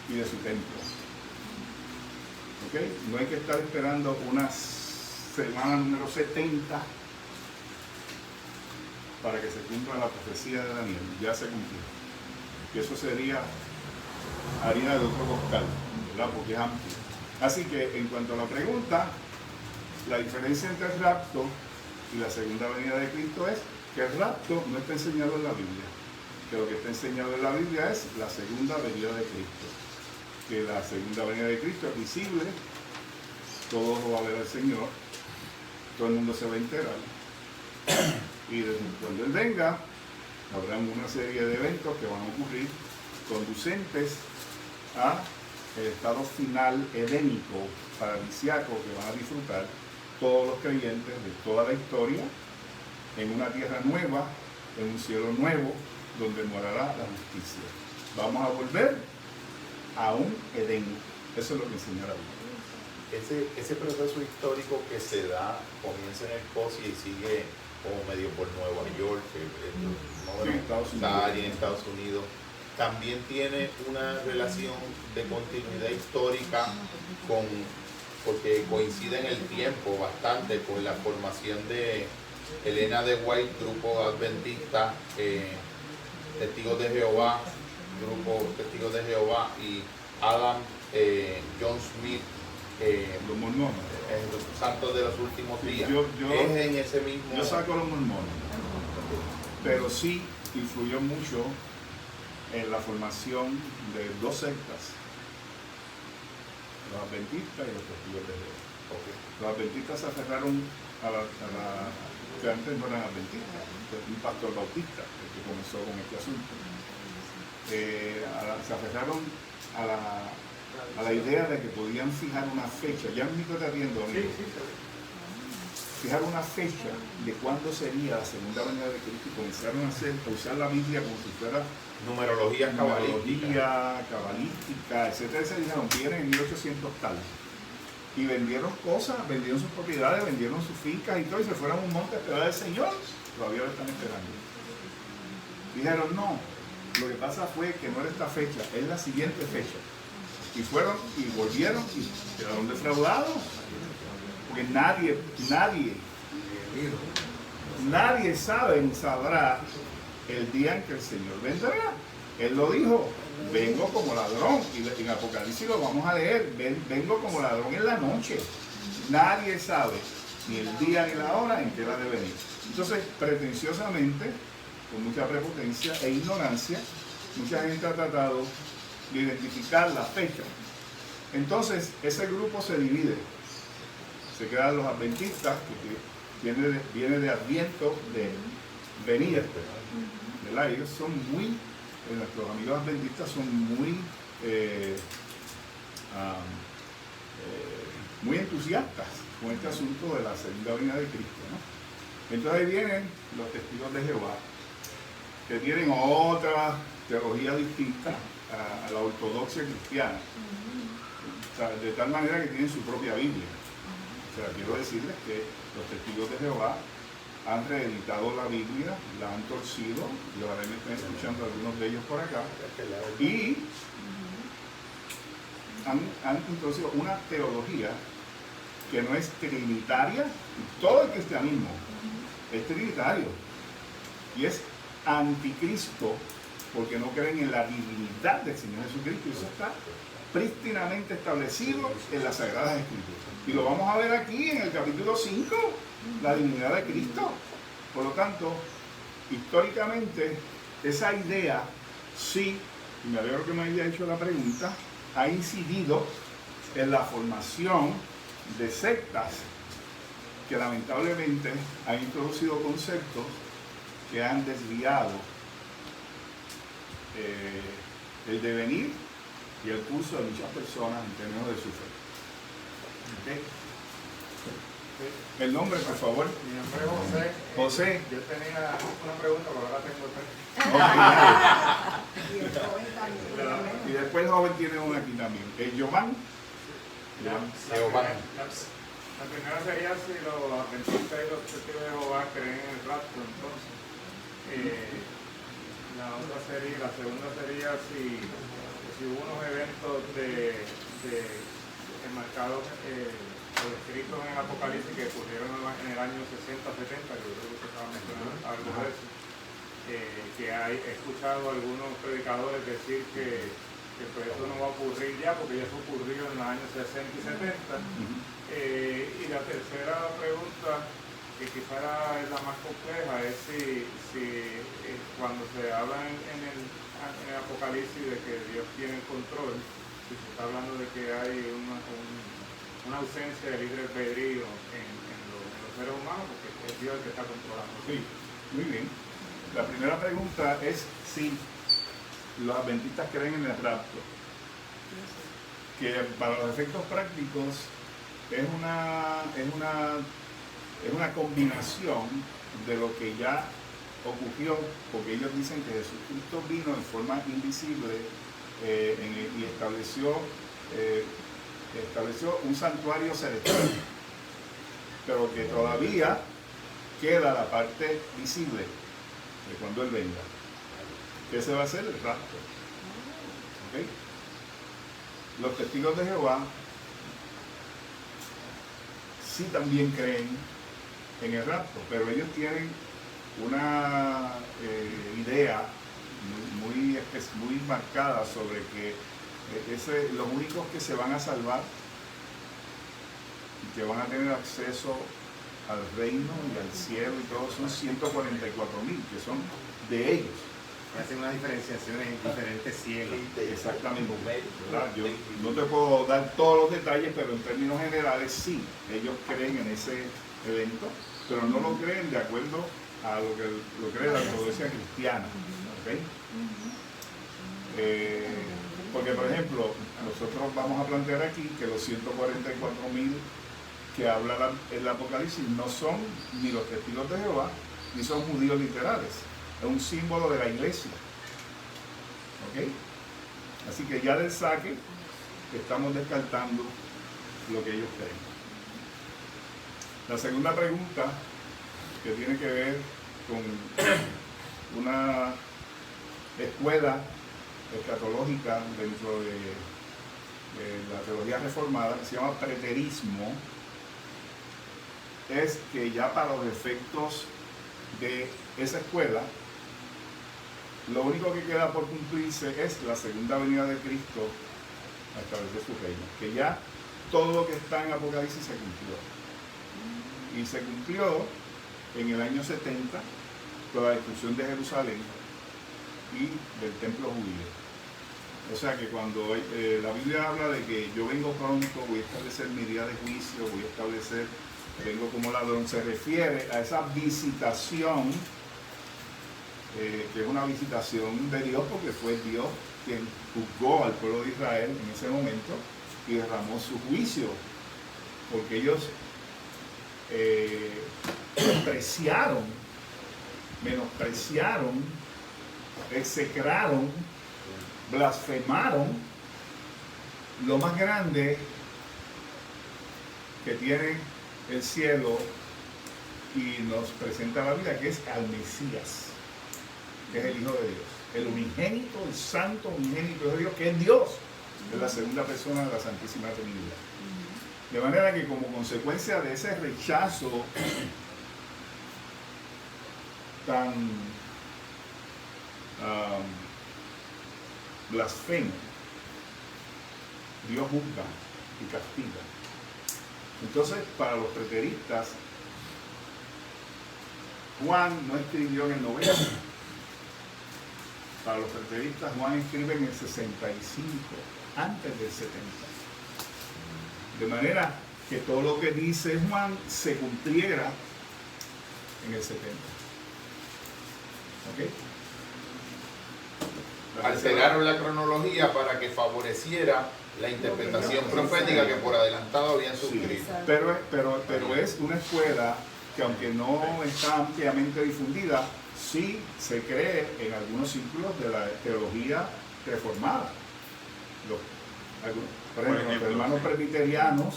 y de su templo. ¿Okay? No hay que estar esperando una semana número 70 para que se cumpla la profecía de Daniel. Ya se cumplió. Y eso sería harina de otro costal, ¿verdad? Porque es amplio. Así que en cuanto a la pregunta, la diferencia entre el rapto y la segunda venida de Cristo es que el rapto no está enseñado en la Biblia, que lo que está enseñado en la Biblia es la segunda venida de Cristo, que la segunda venida de Cristo es visible, todos lo va a ver al Señor, todo el mundo se va a enterar, y cuando Él venga Habrán una serie de eventos que van a ocurrir conducentes a el estado final edénico, paradisiaco, que van a disfrutar todos los creyentes de toda la historia, en una tierra nueva, en un cielo nuevo, donde morará la justicia. Vamos a volver a un Edén. Eso es lo que enseña la Biblia. Ese proceso histórico que se da, comienza en Escocia y sigue como medio por Nueva York, Sí, Estados Unidos. está ahí en Estados Unidos, también tiene una relación de continuidad histórica porque coincide en el tiempo bastante con la formación de Elena de White, grupo adventista, Testigos de Jehová, grupo Testigos de Jehová, y Adam John Smith, Los mormones. los santos de los últimos días. Es en ese mismo. Yo saco los mormones, pero sí influyó mucho en la formación de dos sectas, los adventistas y los testigos de Jehová. Los adventistas se aferraron a la que antes no eran adventistas, un pastor bautista el que comenzó con este asunto. Se aferraron a la idea de que podían fijar una fecha, ya me estoy viendo, fijar una fecha de cuándo sería la segunda venida de Cristo, y comenzaron a usar la Biblia como si fuera Numerología cabalística, etcétera. Se dijeron, vienen en 1800 tal. Y vendieron cosas, vendieron sus propiedades, vendieron sus fincas y todo, y se fueron a un monte a esperar al Señor. Todavía lo están esperando. Dijeron, no, lo que pasa fue que no era esta fecha, es la siguiente fecha. Y fueron y volvieron y quedaron defraudados. Porque nadie sabrá el día en que el Señor vendrá. Él lo dijo, vengo como ladrón. Y en Apocalipsis lo vamos a leer, vengo como ladrón en la noche. Nadie sabe ni el día ni la hora en que va a venir. Entonces, pretenciosamente, con mucha prepotencia e ignorancia, mucha gente ha tratado de identificar la fecha. Entonces, ese grupo se divide. Se quedan los adventistas, que viene de adviento, de venir, ¿verdad? Ellos son nuestros amigos adventistas son muy entusiastas con este asunto de la segunda venida de Cristo, ¿no? Entonces ahí vienen los testigos de Jehová, que tienen otra teología distinta a la ortodoxia cristiana, o sea, de tal manera que tienen su propia Biblia. O sea, quiero decirles que los testigos de Jehová han reeditado la Biblia, la han torcido, y ahora me están escuchando algunos de ellos por acá, y han introducido una teología que no es trinitaria. Todo el cristianismo es trinitario y es anticristo, porque no creen en la divinidad del Señor Jesucristo, y eso está prístinamente establecido en las Sagradas Escrituras. Y lo vamos a ver aquí en el capítulo 5, la divinidad de Cristo. Por lo tanto, históricamente, esa idea, sí, y me alegro que me haya hecho la pregunta, ha incidido en la formación de sectas que lamentablemente han introducido conceptos que han desviado el devenir y el curso de muchas personas en términos de su fe. ¿Okay? El nombre, por favor. Mi nombre es José. José. Yo tenía una pregunta, pero ahora tengo tres. Okay. Y después el joven tiene una aquí también. Giovanni. La primera sería si los adventistas y los testigos de Jehová creen en el rapto, entonces. La segunda sería si hubo unos eventos enmarcados o descritos en el Apocalipsis que ocurrieron en el año 60-70, que yo creo que se estaba mencionando algo de eso, que he escuchado a algunos predicadores decir que pues eso no va a ocurrir ya, porque ya eso ocurrió en los años 60 y 70. Y la tercera pregunta, que quizá es la más compleja, es si cuando se habla en el Apocalipsis de que Dios tiene el control, si se está hablando de que hay una ausencia de libre albedrío en los seres humanos, porque es Dios el que está controlando. Sí, muy bien. La primera pregunta es si los adventistas creen en el rapto, que para los efectos prácticos es una combinación de lo que ya ocurrió, porque ellos dicen que Jesucristo vino en forma invisible y estableció un santuario celestial, pero que todavía queda la parte visible de cuando Él venga. ¿Qué se va a hacer? El rapto. ¿Okay? Los testigos de Jehová sí también creen en el rapto, pero ellos tienen una idea muy marcada sobre que los únicos que se van a salvar y que van a tener acceso al reino y al cielo y todo son 144,000, que son de ellos. Hacen una diferenciación en diferentes cielos. Exactamente, ¿verdad? Yo no te puedo dar todos los detalles, pero en términos generales sí, ellos creen en ese evento, pero no lo creen de acuerdo a lo que lo cree la ortodoxia cristiana. ¿Okay? Porque, por ejemplo, nosotros vamos a plantear aquí que los 144,000 que habla el Apocalipsis no son ni los testigos de Jehová, ni son judíos literales. Es un símbolo de la iglesia. ¿Ok? Así que ya del saque estamos descartando lo que ellos creen. La segunda pregunta, que tiene que ver con una escuela escatológica dentro de la teología reformada, que se llama preterismo, es que ya para los efectos de esa escuela, lo único que queda por cumplirse es la segunda venida de Cristo a establecer su reino, que ya todo lo que está en Apocalipsis se cumplió. Y se cumplió en el año 70 con la destrucción de Jerusalén y del templo judío. O sea que cuando la Biblia habla de que yo vengo pronto, voy a establecer mi día de juicio, voy a establecer, vengo como ladrón, se refiere a esa visitación, que es una visitación de Dios, porque fue Dios quien juzgó al pueblo de Israel en ese momento y derramó su juicio, porque ellos menospreciaron, execraron, blasfemaron lo más grande que tiene el cielo y nos presenta la vida, que es al Mesías, que es el Hijo de Dios, el unigénito, el santo unigénito de Dios, que es Dios, es la segunda persona de la Santísima Trinidad. De manera que como consecuencia de ese rechazo tan blasfemo, Dios juzga y castiga. Entonces, para los preteristas, Juan no escribió en el 90. Para los preteristas, Juan escribe en el 65, antes del 70. De manera que todo lo que dice Juan se cumpliera en el 70. ¿Ok? Alteraron la cronología para que favoreciera la interpretación profética que por adelantado habían suscrito. Sí, pero es una escuela que, aunque no está ampliamente difundida, sí se cree en algunos círculos de la teología reformada. Por ejemplo, los hermanos presbiterianos,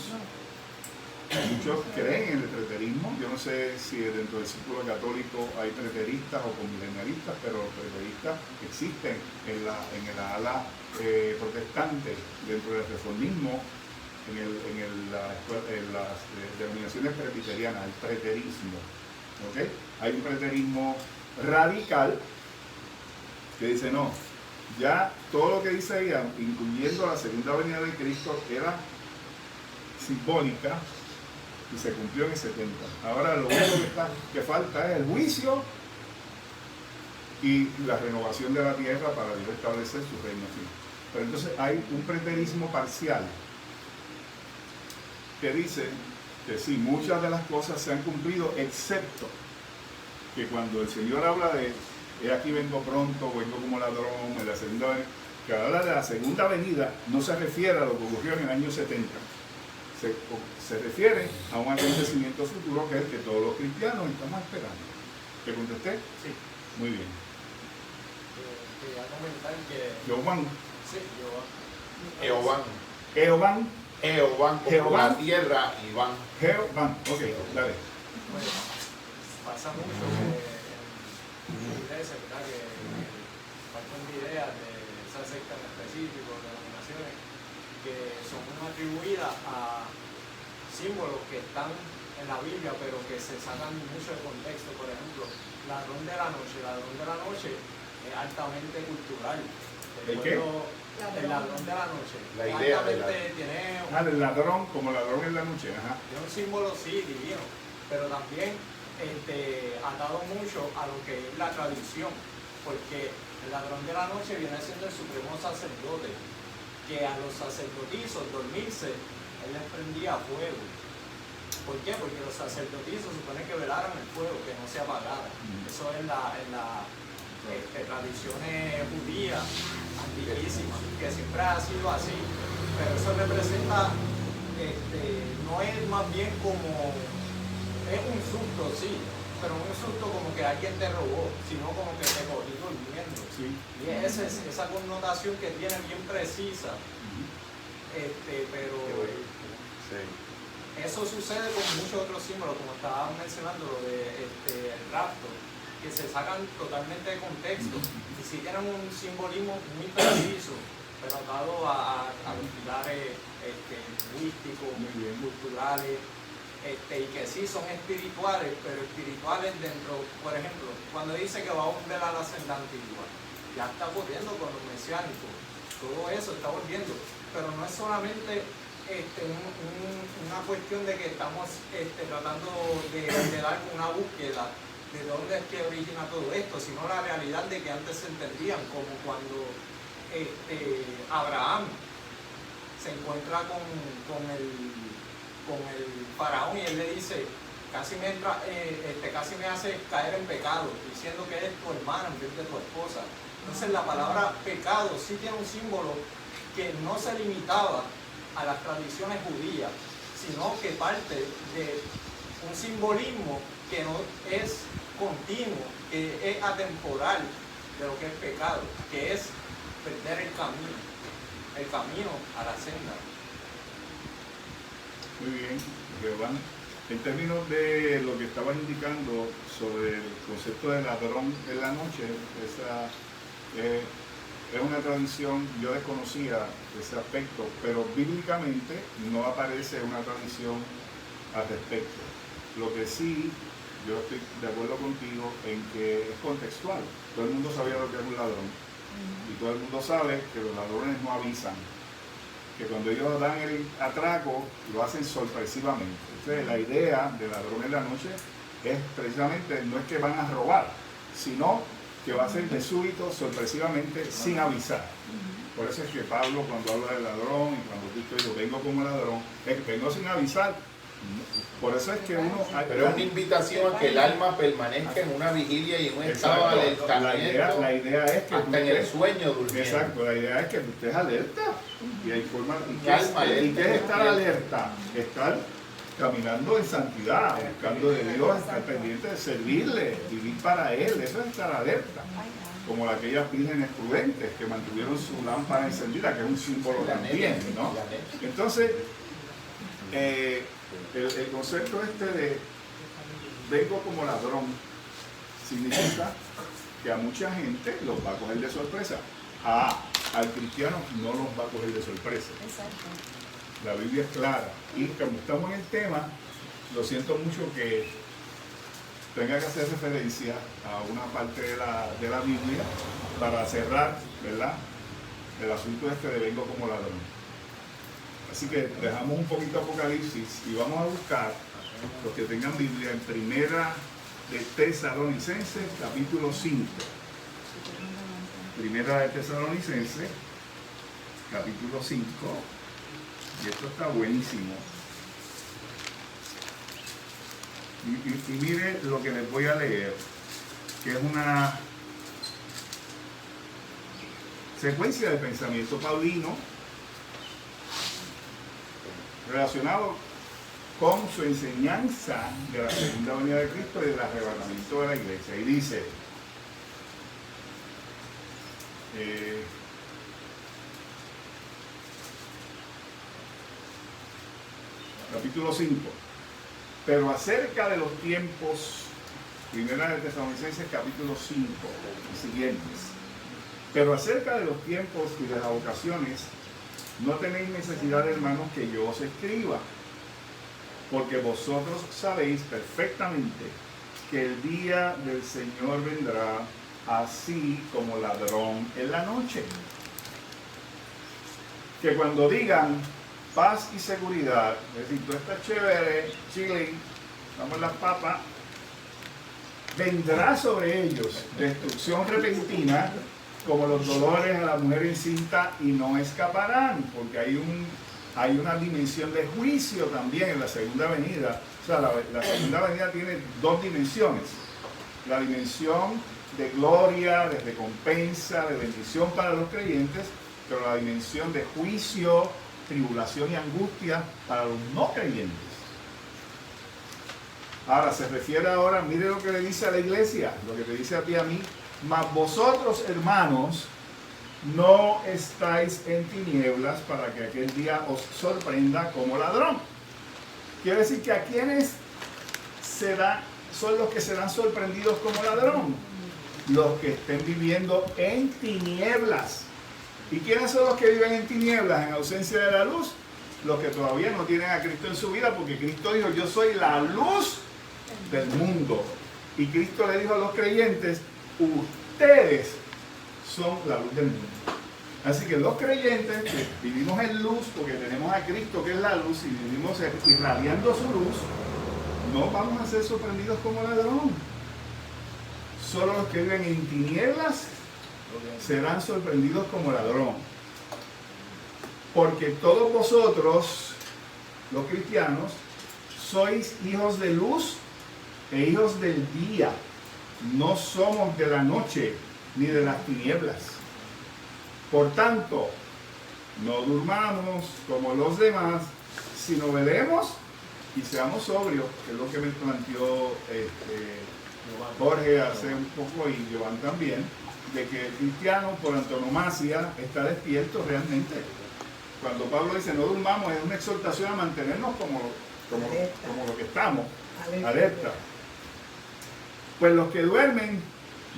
muchos creen en el preterismo. Yo no sé si dentro del círculo católico hay preteristas o comilenialistas, pero los preteristas existen en el ala protestante, dentro del reformismo, en las denominaciones presbiterianas, el preterismo. ¿Okay? Hay un preterismo radical que dice no, ya todo lo que dice ella, incluyendo la segunda venida de Cristo, era simbólica y se cumplió en el 70. Ahora lo único que falta es el juicio y la renovación de la tierra para Dios establecer su reino aquí. Pero entonces hay un preterismo parcial que dice que sí, muchas de las cosas se han cumplido, excepto que cuando el Señor habla de He aquí vengo pronto, vengo como ladrón, en la segunda venida. Que habla de la segunda venida no se refiere a lo que ocurrió en el año 70. Se refiere a un acontecimiento futuro que es el que todos los cristianos estamos esperando. ¿Te contesté? Sí. Muy bien. Quería comentar que... Jehován. Sí, Jehová. Jehován. Jehová, como Jehová. la tierra, Iván. Jehován. Ok, dale. Pues, pasa mucho que en la iglesia, ¿verdad? Que parten de ideas de esas sectas en específico, denominaciones, que son atribuidas a símbolos que están en la Biblia, pero que se sacan mucho de contexto. Por ejemplo, ladrón de la noche. Ladrón de la noche es altamente cultural. ¿El qué? El ladrón de la noche. La idea de altamente tiene El ladrón, como ladrón en la noche. Ajá. es un símbolo, sí, divino, pero también atado mucho a lo que es la tradición, porque el ladrón de la noche viene siendo el supremo sacerdote, que a los sacerdotizos dormirse, él les prendía fuego. ¿Por qué? Porque los sacerdotizos supone que velaran el fuego, que no se apagara. Eso es en las tradiciones judías antiquísimas, que siempre ha sido así, pero eso representa, no es más bien como, es un susto, sí, pero no un susto como que alguien te robó, sino como que te cogí durmiendo. Sí. Y es esa connotación que tiene bien precisa, pero eso sucede con muchos otros símbolos, como estabas mencionando, lo de el rapto, que se sacan totalmente de contexto y sí tienen un simbolismo muy preciso, pero atado a los pilares lingüísticos, culturales, y que sí son espirituales, pero espirituales dentro, por ejemplo, cuando dice que va a volver a la senda antigua, ya está volviendo con los mesiánicos, todo eso está volviendo, pero no es solamente una cuestión de que estamos tratando de dar una búsqueda de dónde es que origina todo esto, sino la realidad de que antes se entendían, como cuando Abraham se encuentra con el faraón y él le dice, casi me hace caer en pecado, diciendo que eres tu hermana en vez de tu esposa. Entonces la palabra pecado sí tiene un símbolo que no se limitaba a las tradiciones judías, sino que parte de un simbolismo que no es continuo, que es atemporal de lo que es pecado, que es perder el camino a la senda. Muy bien, Jehová. En términos de lo que estabas indicando sobre el concepto de ladrón en la noche, esa es una tradición, yo desconocía ese aspecto, pero bíblicamente no aparece una tradición al respecto. Lo que sí, yo estoy de acuerdo contigo en que es contextual. Todo el mundo sabía lo que era un ladrón y todo el mundo sabe que los ladrones no avisan, que cuando ellos dan el atraco lo hacen sorpresivamente. Entonces la idea de ladrón en la noche es precisamente, no es que van a robar, sino que va a ser de súbito, sorpresivamente, sin avisar. Por eso es que Pablo, cuando habla de ladrón y cuando Cristo dijo vengo como ladrón, es que vengo sin avisar. Por eso es que uno... Pero es una invitación a que el alma permanezca en una vigilia y en un estado de alertamiento. La idea es que hasta en el sueño durmiendo. Exacto, la idea es que usted es alerta. Y hay forma... ¿Y qué es estar alerta? Estar caminando en santidad, buscando de Dios, estar pendiente de servirle, vivir para Él. Eso es estar alerta. Como aquellas vírgenes prudentes que mantuvieron su lámpara encendida, que es un símbolo también, ¿no? Entonces, el concepto de vengo como ladrón significa que a mucha gente los va a coger de sorpresa. Al cristiano no los va a coger de sorpresa. Exacto. La Biblia es clara. Y como estamos en el tema, lo siento mucho que tenga que hacer referencia a una parte de la Biblia para cerrar, ¿verdad?, el asunto de vengo como ladrón. Así que dejamos un poquito Apocalipsis y vamos a buscar, los que tengan Biblia, en Primera de Tesalonicenses, capítulo 5. Primera de Tesalonicenses, capítulo 5. Y esto está buenísimo. Y mire lo que les voy a leer, que es secuencia de pensamiento paulino relacionado con su enseñanza de la segunda venida de Cristo y del arrebatamiento de la iglesia. Y dice, capítulo 5, pero acerca de los tiempos, primera de Tesalonicenses capítulo 5 y siguientes, pero acerca de los tiempos y de las ocasiones, no tenéis necesidad, hermanos, que yo os escriba, porque vosotros sabéis perfectamente que el día del Señor vendrá así como ladrón en la noche. Que cuando digan paz y seguridad, es decir, tú estás chévere, chilling, damos las papas, vendrá sobre ellos destrucción repentina como los dolores a la mujer encinta y no escaparán, porque hay una dimensión de juicio también en la segunda venida. O sea, la segunda venida tiene dos dimensiones: la dimensión de gloria, de recompensa, de bendición para los creyentes, pero la dimensión de juicio, tribulación y angustia para los no creyentes. Ahora se refiere ahora, mire lo que le dice a la iglesia, lo que te dice a ti y a mí: mas vosotros, hermanos, no estáis en tinieblas para que aquel día os sorprenda como ladrón. Quiere decir que a quienes son los que serán sorprendidos como ladrón: los que estén viviendo en tinieblas. ¿Y quiénes son los que viven en tinieblas, en ausencia de la luz? Los que todavía no tienen a Cristo en su vida, porque Cristo dijo: yo soy la luz del mundo. Y Cristo le dijo a los creyentes: ustedes son la luz del mundo. Así que los creyentes que vivimos en luz, porque tenemos a Cristo que es la luz, y vivimos irradiando su luz, no vamos a ser sorprendidos como ladrón. Solo los que viven en tinieblas serán sorprendidos como ladrón. Porque todos vosotros, los cristianos, sois hijos de luz e hijos del día. No somos de la noche ni de las tinieblas. Por tanto, no durmamos como los demás, sino velemos y seamos sobrios, que es lo que me planteó Jorge hace un poco y Giovanni también, de que el cristiano por antonomasia está despierto realmente. Cuando Pablo dice no durmamos, es una exhortación a mantenernos como lo que estamos, alerta. Pues los que duermen,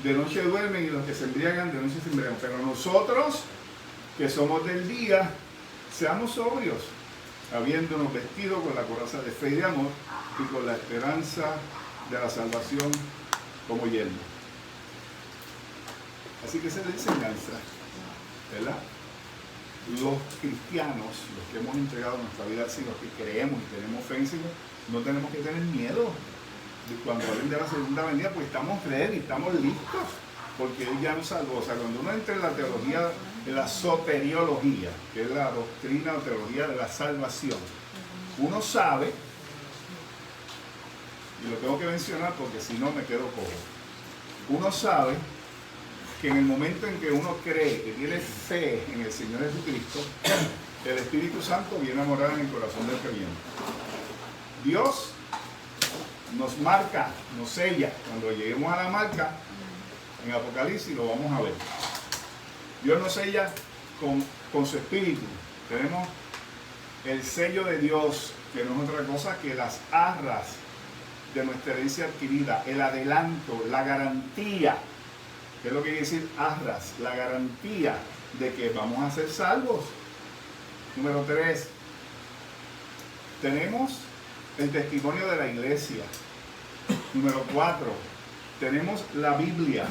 de noche duermen, y los que se embriagan, de noche se embriagan. Pero nosotros, que somos del día, seamos sobrios, habiéndonos vestido con la coraza de fe y de amor, y con la esperanza de la salvación como yelmo. Así que esa es la enseñanza, ¿verdad? Los cristianos, los que hemos entregado nuestra vida al Señor, los que creemos y tenemos fe en el Señor, no tenemos que tener miedo cuando hablen de la segunda venida, pues estamos ready, estamos listos, porque Él ya nos salvó. O sea, cuando uno entra en la teología, en la soteriología, que es la doctrina o teología de la salvación, uno sabe, y lo tengo que mencionar porque si no me quedo cojo, uno sabe que en el momento en que uno cree, que tiene fe en el Señor Jesucristo, el Espíritu Santo viene a morar en el corazón del creyente. Dios nos marca, nos sella. Cuando lleguemos a la marca, en Apocalipsis lo vamos a ver. Dios nos sella con su Espíritu. Tenemos el sello de Dios, que no es otra cosa que las arras de nuestra herencia adquirida, el adelanto, la garantía. ¿Qué es lo que quiere decir arras? La garantía de que vamos a ser salvos. Número 3. Tenemos el testimonio de la iglesia. Número 4. Tenemos la Biblia.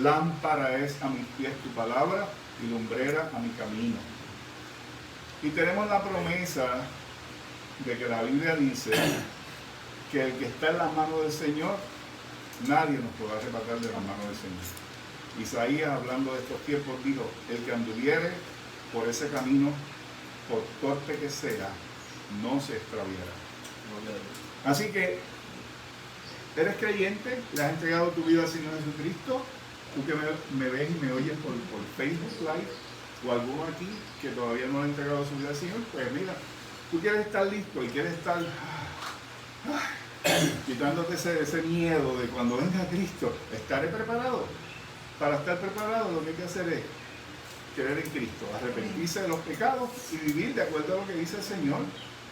Lámpara es a mis pies tu palabra y lumbrera a mi camino. Y tenemos la promesa de que la Biblia dice que el que está en las manos del Señor, nadie nos podrá arrebatar de las manos del Señor. Isaías, hablando de estos tiempos, dijo: el que anduviere por ese camino, por torpe que sea, no se extraviará. Así que, ¿eres creyente? ¿Le has entregado tu vida al Señor Jesucristo? Tú que me ves y me oyes por Facebook Live, o alguno aquí que todavía no ha entregado su vida al Señor, pues mira, tú quieres estar listo y quieres estar quitándote ese miedo de cuando venga Cristo. ¿Estaré preparado? Para estar preparado lo que hay que hacer es creer en Cristo, arrepentirse de los pecados y vivir de acuerdo a lo que dice el Señor,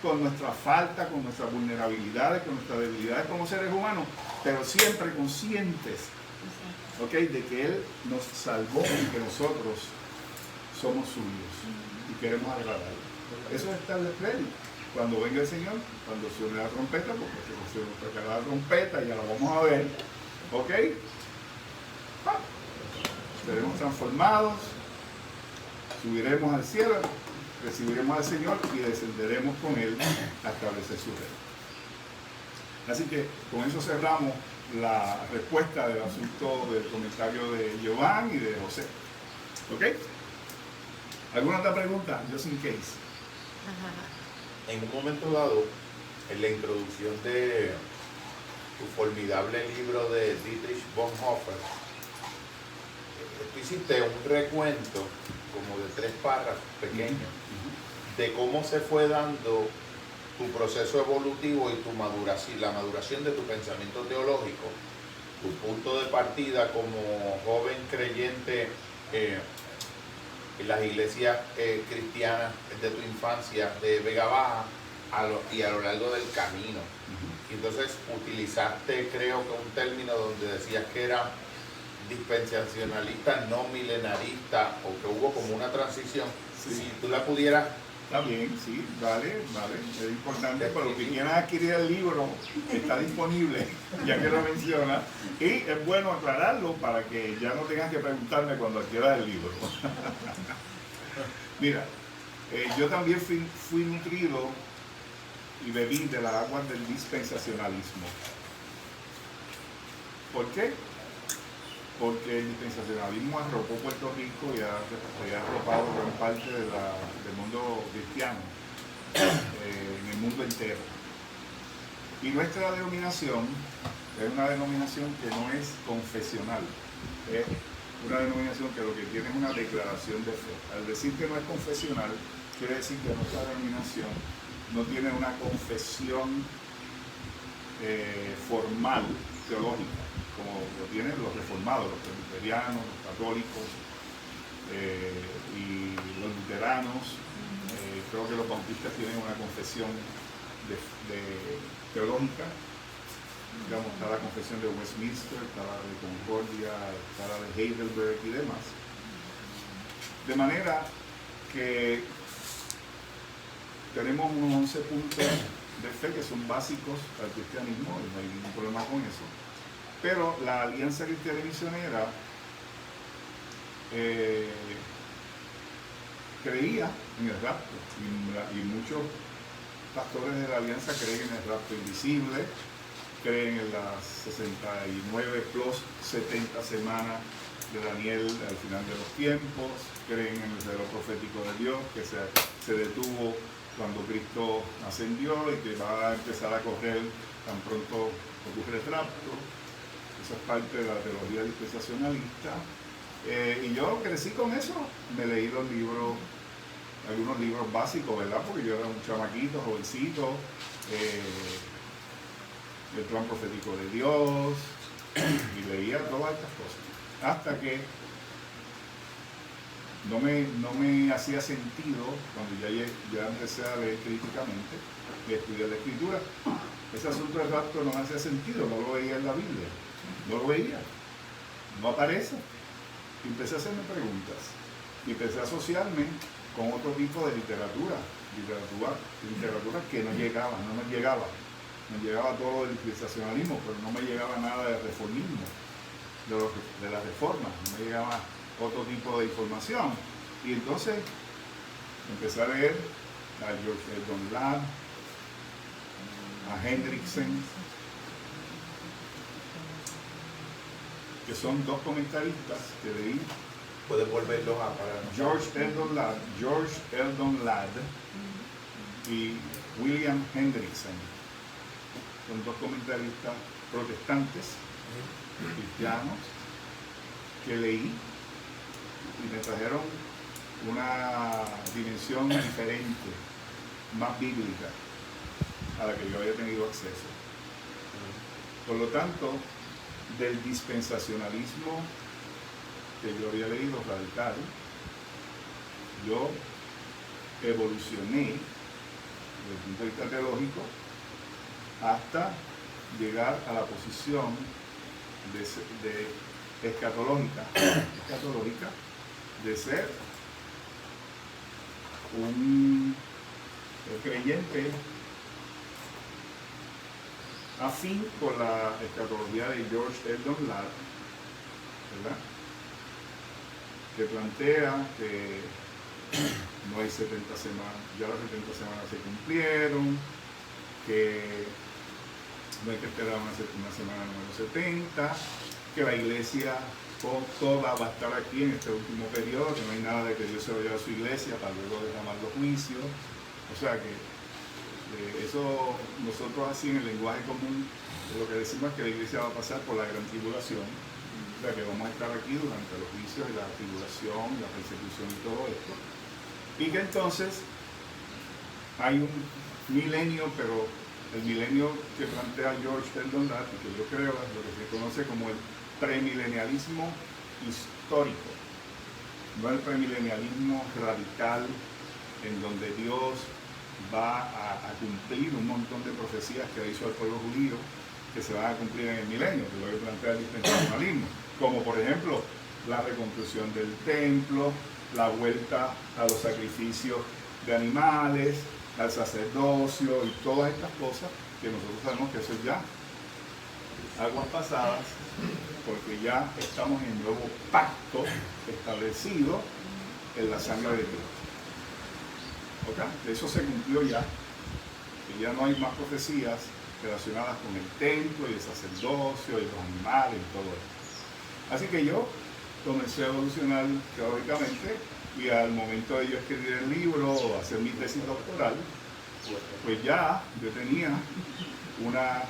con nuestra falta, con nuestras vulnerabilidades, con nuestras debilidades como seres humanos, pero siempre conscientes, ¿ok?, de que Él nos salvó y que nosotros somos suyos y queremos agradarlo. Eso es estar ready. Cuando venga el Señor, cuando suene la trompeta, porque se nos tocará la trompeta, ya la vamos a ver, ¿ok? Seremos transformados, subiremos al cielo, recibiremos al Señor y descenderemos con Él a establecer su reino. Así que con eso cerramos la respuesta del asunto del comentario de Giovanni y de José. ¿Ok? ¿Alguna otra pregunta? Just in case. En un momento dado, en la introducción de tu formidable libro de Dietrich Bonhoeffer, tú hiciste un recuento como de 3 párrafos pequeños de cómo se fue dando tu proceso evolutivo y tu maduración, la maduración de tu pensamiento teológico, tu punto de partida como joven creyente en las iglesias cristianas de tu infancia de Vega Baja y a lo largo del camino. Entonces utilizaste, creo que un término donde decías que era dispensacionalista, no milenarista, o que hubo como una transición. Sí. Si tú la pudieras... Está bien, sí, vale, es importante, pero los que quieran adquirir el libro está disponible, ya que lo menciona, y es bueno aclararlo para que ya no tengas que preguntarme cuando adquieras el libro. Mira, yo también fui nutrido y bebí de las aguas del dispensacionalismo. ¿Por qué? Porque el dispensacionalismo arropó Puerto Rico y ha arropado gran parte del mundo cristiano en el mundo entero. Y nuestra denominación es una denominación que no es confesional, es una denominación que lo que tiene es una declaración de fe. Al decir que no es confesional, quiere decir que nuestra denominación no tiene una confesión formal, teológica, como lo tienen los reformados, los presbiterianos, los católicos y los luteranos. Creo que los bautistas tienen una confesión teológica. Digamos, está la confesión de Westminster, está la de Concordia, está la de Heidelberg y demás. De manera que tenemos unos 11 puntos de fe que son básicos al cristianismo, y no hay ningún problema con eso. Pero la Alianza Cristiana y Misionera creía en el rapto, y muchos pastores de la Alianza creen en el rapto invisible, creen en las 69 plus 70 semanas de Daniel al final de los tiempos, creen en el celo profético de Dios que se detuvo cuando Cristo ascendió y que va a empezar a correr tan pronto ocurre el rapto. Esa es parte de la teología dispensacionalista. Y yo crecí con eso. Me leí los libros, algunos libros básicos, ¿verdad? Porque yo era un chamaquito, jovencito. El plan profético de Dios. Y leía todas estas cosas. Hasta que no me hacía sentido, cuando ya empecé a leer críticamente y estudiar la Escritura, ese asunto del rapto no me hacía sentido, no lo veía en la Biblia, no lo veía, no aparece. Y empecé a hacerme preguntas y empecé a asociarme con otro tipo de literatura que no me llegaba todo el dispensacionalismo, pero no me llegaba nada de reformismo, de la reforma, no me llegaba otro tipo de información. Y entonces empecé a leer a George Eldon Ladd, a Hendrickson, que son dos comentaristas que leí. Puedes volverlos a parar. George Eldon Ladd y William Hendrickson. Son dos comentaristas protestantes, cristianos, que leí y me trajeron una dimensión diferente, más bíblica, a la que yo había tenido acceso. Por lo tanto, del dispensacionalismo que yo había leído radical, yo evolucioné desde el punto de vista teológico hasta llegar a la posición de escatológica, de ser un creyente afín con la escatología de George Eldon Ladd, ¿verdad? Que plantea que no hay 70 semanas, ya las 70 semanas se cumplieron, que no hay que esperar una semana número 70, que la iglesia toda va a estar aquí en este último periodo, que no hay nada de que Dios se vaya a su iglesia para luego derramar los juicios. O sea que eso nosotros así en el lenguaje común lo que decimos es que la iglesia va a pasar por la gran tribulación, o sea que vamos a estar aquí durante los juicios y la tribulación, la persecución y todo esto, y que entonces hay un milenio, pero el milenio que plantea George Eldon Ladd, y que yo creo es lo que se conoce como el premilenialismo histórico, no el premilenialismo radical en donde Dios va a cumplir un montón de profecías que hizo al pueblo judío que se van a cumplir en el milenio, que es lo que plantea el dispensacionalismo, como por ejemplo la reconstrucción del templo, la vuelta a los sacrificios de animales, al sacerdocio y todas estas cosas que nosotros sabemos que eso es ya aguas pasadas, porque ya estamos en el nuevo pacto establecido en la sangre de Cristo. ¿Okay? Eso se cumplió ya, y ya no hay más profecías relacionadas con el templo y el sacerdocio y los animales y todo eso. Así que yo comencé a evolucionar teóricamente, y al momento de yo escribir el libro o hacer mi tesis doctoral, pues ya yo tenía una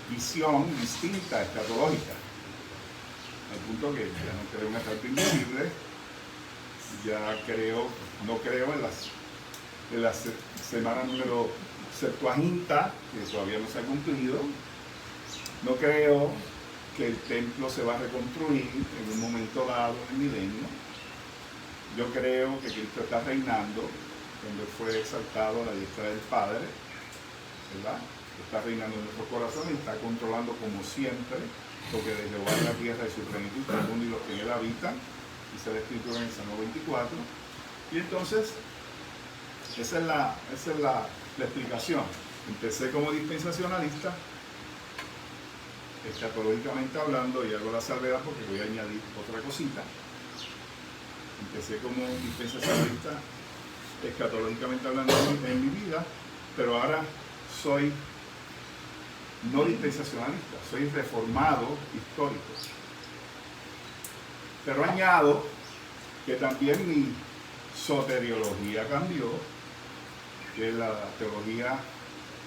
visión distinta, escatológica, al punto que ya no creo en el ejército invisible, ya no creo en la semana número Septuaginta, que todavía no se ha cumplido, no creo que el templo se va a reconstruir en un momento dado en el milenio. Yo creo que Cristo está reinando cuando fue exaltado a la diestra del Padre, ¿verdad? Está reinando en nuestros corazones y está controlando como siempre, porque de Jehová es la tierra y su plenitud, el mundo y los que en él habitan, dice la Escritura en el Salmo 24. Y entonces, esa es la explicación. Empecé como dispensacionalista, escatológicamente hablando, y hago la salvedad porque voy a añadir otra cosita. Empecé como dispensacionalista, escatológicamente hablando en mi vida, pero ahora soy no dispensacionalista, soy reformado histórico. Pero añado que también mi soteriología cambió, que es la teología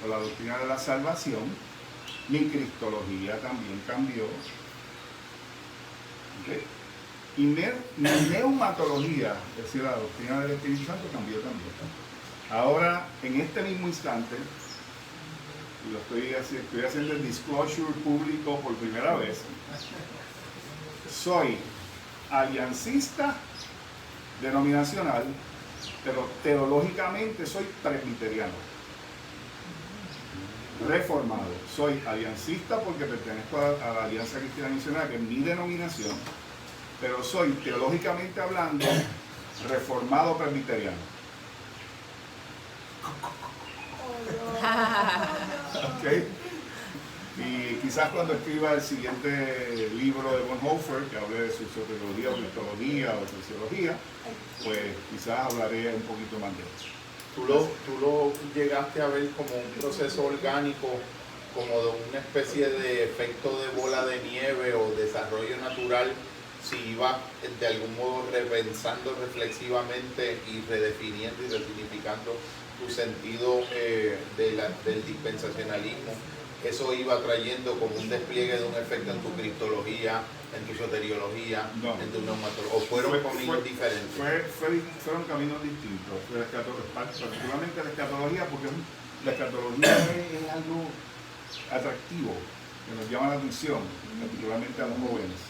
o la doctrina de la salvación. Mi cristología también cambió. ¿Okay? Y mi neumatología, es decir, la doctrina del Espíritu Santo, cambió también. Ahora, en este mismo instante, y lo estoy haciendo el disclosure público por primera vez, soy aliancista denominacional, pero teológicamente soy presbiteriano, reformado. Soy aliancista porque pertenezco a la Alianza Cristiana Misionera, que es mi denominación, pero soy teológicamente hablando reformado presbiteriano. ¿Okay? Y quizás cuando escriba el siguiente libro de Bonhoeffer, que hable de su soteriología o cristología o sociología, pues quizás hablaré un poquito más de eso. ¿Tú lo llegaste a ver como un proceso orgánico, como de una especie de efecto de bola de nieve o desarrollo natural, si ibas de algún modo repensando reflexivamente y redefiniendo y resignificando tu sentido del dispensacionalismo eso iba trayendo como un despliegue de un efecto en tu cristología, en tu soteriología, No. en tu neumatología, o fueron caminos diferentes? Fueron caminos distintos, particularmente la escatología, porque la escatología es algo atractivo, que nos llama la atención, particularmente a los jóvenes,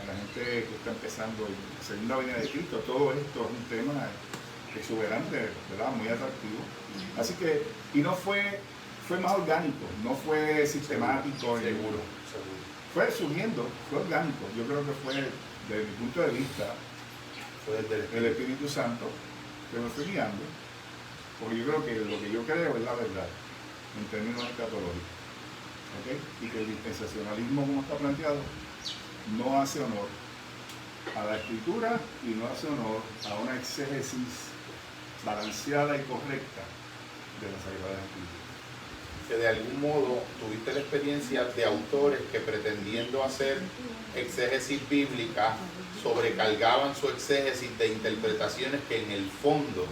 a la gente que está empezando en la segunda venida de Cristo. Todo esto es un tema exuberante, ¿verdad? Muy atractivo. Así que, y no fue más orgánico, no fue sistemático. Seguro. Fue surgiendo, fue orgánico. Yo creo que fue, desde mi punto de vista, Fue desde el Espíritu Santo que me fue guiando, porque yo creo que lo que yo creo es la verdad, en términos escatológicos. ¿Okay? Y que el dispensacionalismo, como está planteado, no hace honor a la Escritura y no hace honor a una exégesis balanceada y correcta de las Sagradas Escrituras. que de algún modo tuviste la experiencia de autores que pretendiendo hacer exégesis bíblica sobrecargaban su exégesis de interpretaciones que en el fondo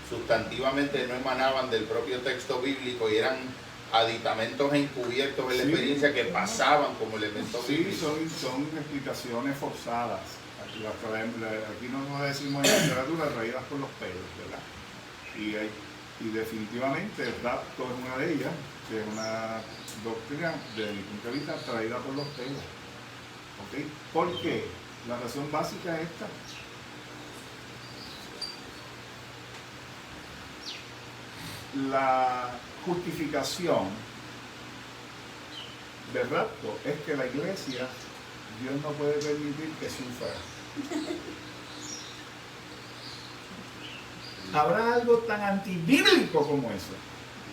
sustantivamente no emanaban del propio texto bíblico y eran aditamentos encubiertos en la experiencia que pasaban como elementos Sí, bíblicos. son explicaciones forzadas. Aquí no decimos en la literatura traídas por los pelos, ¿verdad? Y definitivamente el rapto es una de ellas, que es una doctrina, desde mi punto de vista, traída por los pelos. ¿Okay? ¿Por qué? La razón básica es esta. La justificación del rapto es que la iglesia, Dios no puede permitir que sufra. ¿Habrá algo tan antibíblico como eso?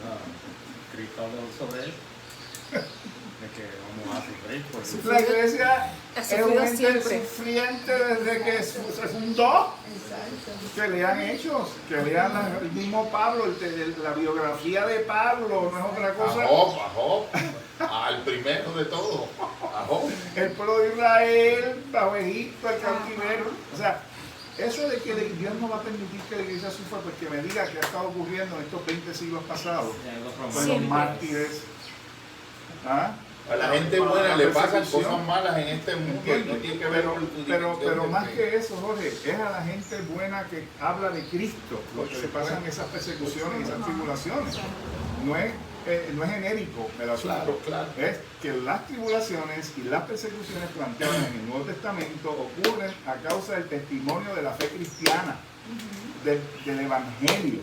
No, Cristo habló sobre él, de que vamos a sufrir por eso. La iglesia Ha es sufrido un ente siempre. sufriente desde que se fundó. Que lean Hechos, que lean el mismo Pablo, la biografía de Pablo, no es otra cosa. A Job, al primero de todo, a Job. El pueblo de Israel, bajo Egipto, el cautiverio. O sea, eso de que Dios no va a permitir que la iglesia sufra, pues que me diga que ha estado ocurriendo en estos 20 siglos pasados, con los Siempre. mártires. ¿Ah? A la gente buena le pasan cosas malas en este mundo y no tiene que ver con tu Pero más que eso, Jorge, es a la gente buena que habla de Cristo lo que se pasan esas persecuciones y esas tribulaciones. No es genérico el asunto. Claro. Es que las tribulaciones y las persecuciones planteadas en el Nuevo Testamento ocurren a causa del testimonio de la fe cristiana, del Evangelio.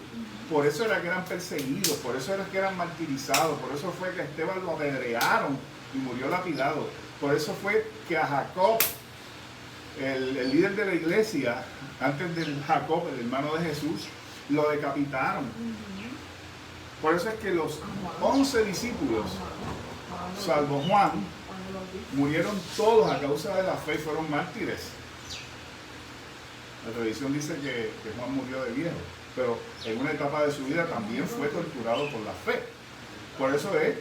Por eso era que eran perseguidos, por eso era que eran martirizados, por eso fue que a Esteban lo apedrearon y murió lapidado. Por eso fue que a Jacob, el líder de la iglesia, antes del Jacob, el hermano de Jesús, lo decapitaron. Por eso es que los 11 discípulos, salvo Juan, murieron todos a causa de la fe y fueron mártires. La tradición dice que Juan murió de viejo, pero en una etapa de su vida también fue torturado por la fe. Por eso es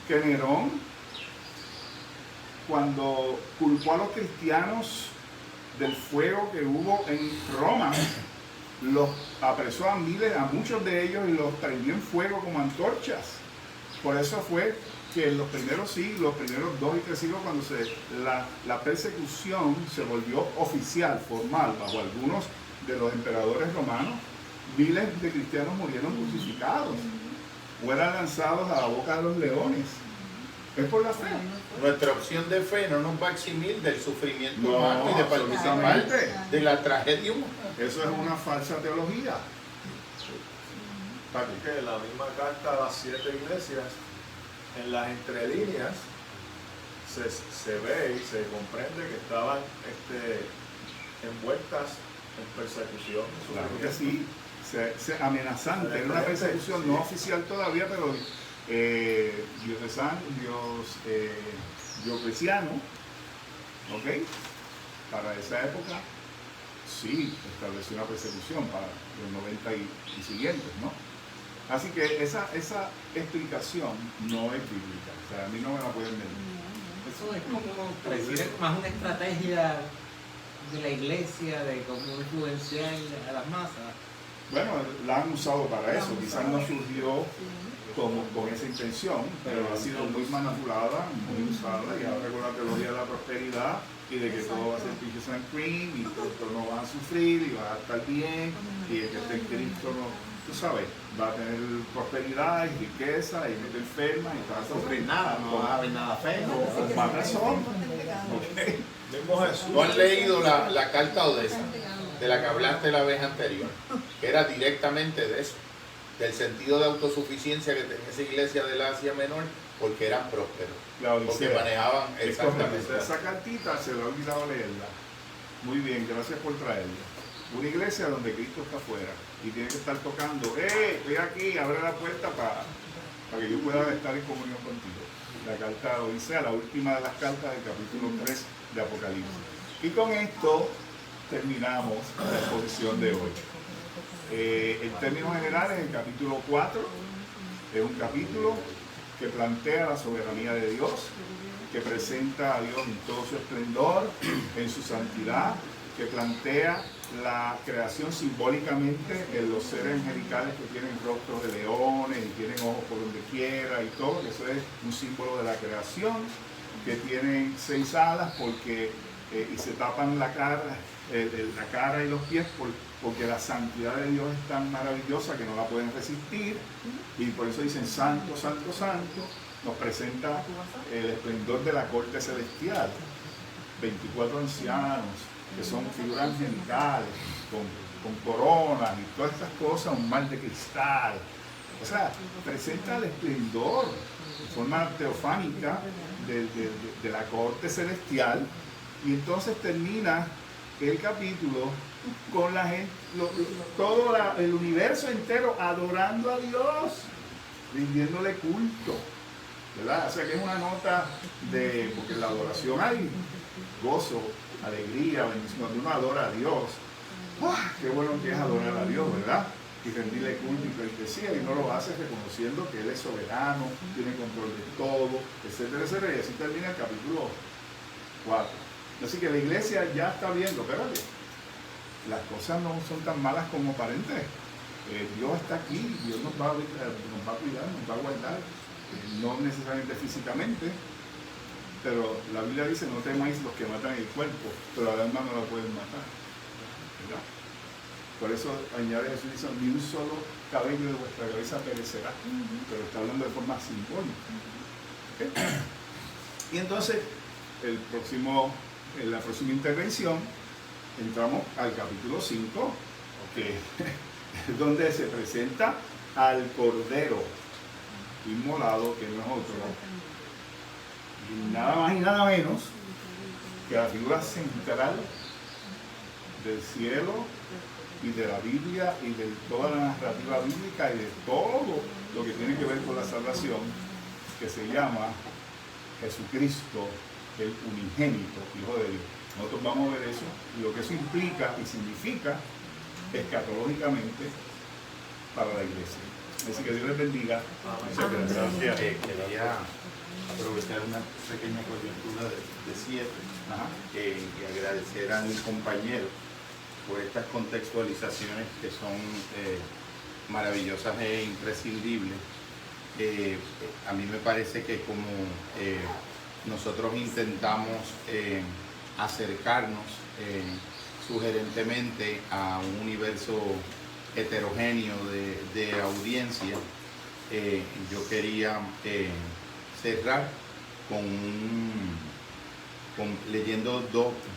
que Nerón, cuando culpó a los cristianos del fuego que hubo en Roma, los apresó a muchos de ellos y los prendió en fuego como antorchas. Por eso fue que en los primeros siglos, los primeros 2 y 3 siglos, cuando la persecución se volvió oficial, formal, bajo algunos de los emperadores romanos, miles de cristianos murieron crucificados o eran lanzados a la boca de los leones. Es por la fe. Nuestra opción de fe no nos va a eximir del sufrimiento No, humano y de participar absolutamente. de la tragedia humana. Eso es una falsa teología. Que la misma carta a las 7 iglesias, en las entrelíneas, se ve y se comprende que estaban envueltas en persecución. Claro que sí, amenazante, era una persecución no oficial todavía, pero Diocleciano, ¿ok? Para esa época, sí, estableció una persecución para los 90 y siguientes, ¿no? Así que esa explicación no es bíblica, o sea, a mí no me la pueden venir. Eso es como pareciera más una estrategia de la iglesia de cómo influenciar a las masas. Bueno, la han usado para eso, quizás no surgió con esa intención, pero ha sido muy manipulada, muy usada, y ahora con la teología de la prosperidad y de que todo va a ser peaches and cream y todos no van a sufrir y va a estar bien, y el que esté en Cristo no, tú sabes, va a tener prosperidad y riqueza y no te enferma y te va a sufrir nada, No va a haber nada feo. con más razón. Okay. ¿No han leído la carta Odesa, de la que hablaste la vez anterior? Que era directamente de eso, del sentido de autosuficiencia que tenía esa iglesia del Asia Menor, porque eran prósperos, La porque Odisea. manejaban Es exactamente. correcto. Esa cartita se lo he olvidado leerla. Muy bien, gracias por traerla. Una iglesia donde Cristo está afuera y tiene que estar tocando, estoy aquí, abre la puerta para que yo pueda estar en comunión contigo. La carta de Odisea, la última de las cartas del capítulo 3 de Apocalipsis. Y con esto terminamos la exposición de hoy. En términos generales, el capítulo 4 es un capítulo que plantea la soberanía de Dios, que presenta a Dios en todo su esplendor, en su santidad, que plantea la creación simbólicamente en los seres angelicales que tienen rostros de leones y tienen ojos por donde quiera y todo, eso es un símbolo de la creación, que tienen 6 alas porque, y se tapan la cara y los pies porque la santidad de Dios es tan maravillosa que no la pueden resistir, y por eso dicen santo, santo, santo. Nos presenta el esplendor de la corte celestial, 24 ancianos que son figuras angelicales con coronas y todas estas cosas, un mar de cristal, o sea, presenta el esplendor de forma teofánica de la corte celestial. Y entonces termina el capítulo con la gente, todo el universo entero adorando a Dios, rindiéndole culto, ¿verdad? O sea que es una nota porque en la adoración hay gozo, alegría, bendición. Cuando uno adora a Dios, qué bueno que es adorar a Dios, ¿verdad? Y rendirle culto y pleitesía, y no lo hace reconociendo que Él es soberano, tiene control de todo, etcétera, etcétera. Y así termina el capítulo 4. Así que la iglesia ya está viendo, espérate, las cosas no son tan malas como aparentes. Dios está aquí, Dios nos va a cuidar, nos va a guardar, no necesariamente físicamente, pero la Biblia dice: no temáis los que matan el cuerpo, pero al alma no la pueden matar, ¿verdad? Por eso añade Jesús, dice: ni un solo cabello de vuestra cabeza perecerá, pero está hablando de forma simbólica. ¿Okay? Y entonces, en la próxima intervención, entramos al capítulo 5, que es donde se presenta al Cordero inmolado, que no es otro, y nada más y nada menos que la figura central del cielo y de la Biblia y de toda la narrativa bíblica y de todo lo que tiene que ver con la salvación, que se llama Jesucristo, el unigénito Hijo de Dios. Nosotros vamos a ver eso y lo que eso implica y significa escatológicamente para la iglesia. Así que Dios les bendiga. Muchas gracias. Quería aprovechar una pequeña coyuntura de cierre y agradecer a mi compañero por estas contextualizaciones que son maravillosas e imprescindibles. A mí me parece que como nosotros intentamos acercarnos sugerentemente a un universo heterogéneo de audiencia, yo quería cerrar leyendo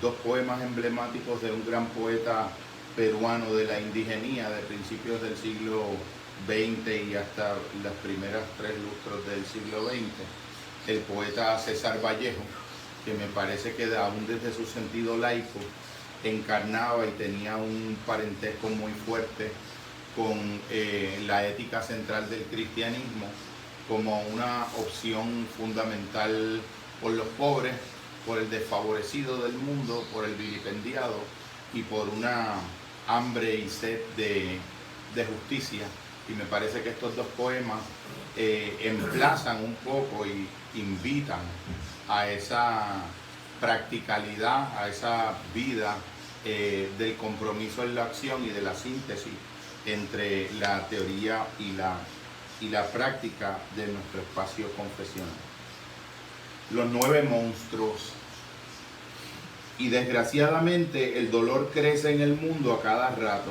dos poemas emblemáticos de un gran poeta peruano de la indigenía de principios del siglo XX y hasta las primeras 3 lustros del siglo XX, el poeta César Vallejo, que me parece que aún desde su sentido laico encarnaba y tenía un parentesco muy fuerte con la ética central del cristianismo como una opción fundamental por los pobres, por el desfavorecido del mundo, por el vilipendiado y por una hambre y sed de justicia. Y me parece que estos dos poemas emplazan un poco y invitan a esa practicalidad, a esa vida del compromiso en la acción y de la síntesis entre la teoría y y la práctica de nuestro espacio confesional. Los 9 monstruos. Y desgraciadamente el dolor crece en el mundo a cada rato.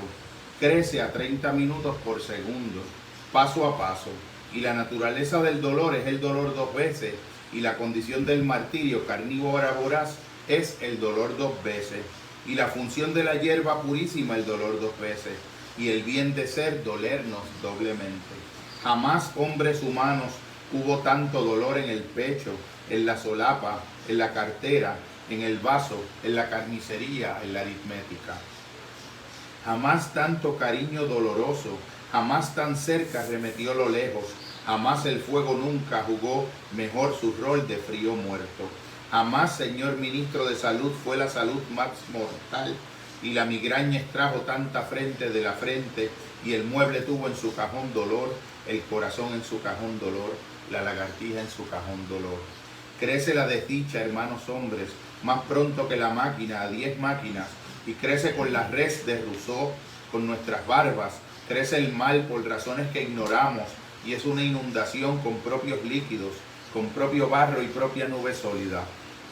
Crece a 30 minutos por segundo, paso a paso. Y la naturaleza del dolor es el dolor 2 veces. Y la condición del martirio carnívora voraz es el dolor 2 veces. Y la función de la hierba purísima el dolor 2 veces. Y el bien de ser dolernos doblemente. Jamás, hombres humanos, hubo tanto dolor en el pecho, en la solapa, en la cartera, en el vaso, en la carnicería, en la aritmética. Jamás tanto cariño doloroso, jamás tan cerca remetió lo lejos, jamás el fuego nunca jugó mejor su rol de frío muerto. Jamás, señor ministro de salud, fue la salud más mortal y la migraña extrajo tanta frente de la frente y el mueble tuvo en su cajón dolor, el corazón en su cajón dolor, la lagartija en su cajón dolor. Crece la desdicha, hermanos hombres, más pronto que la máquina, a 10 máquinas, y crece con la res de Rousseau, con nuestras barbas, crece el mal por razones que ignoramos, y es una inundación con propios líquidos, con propio barro y propia nube sólida.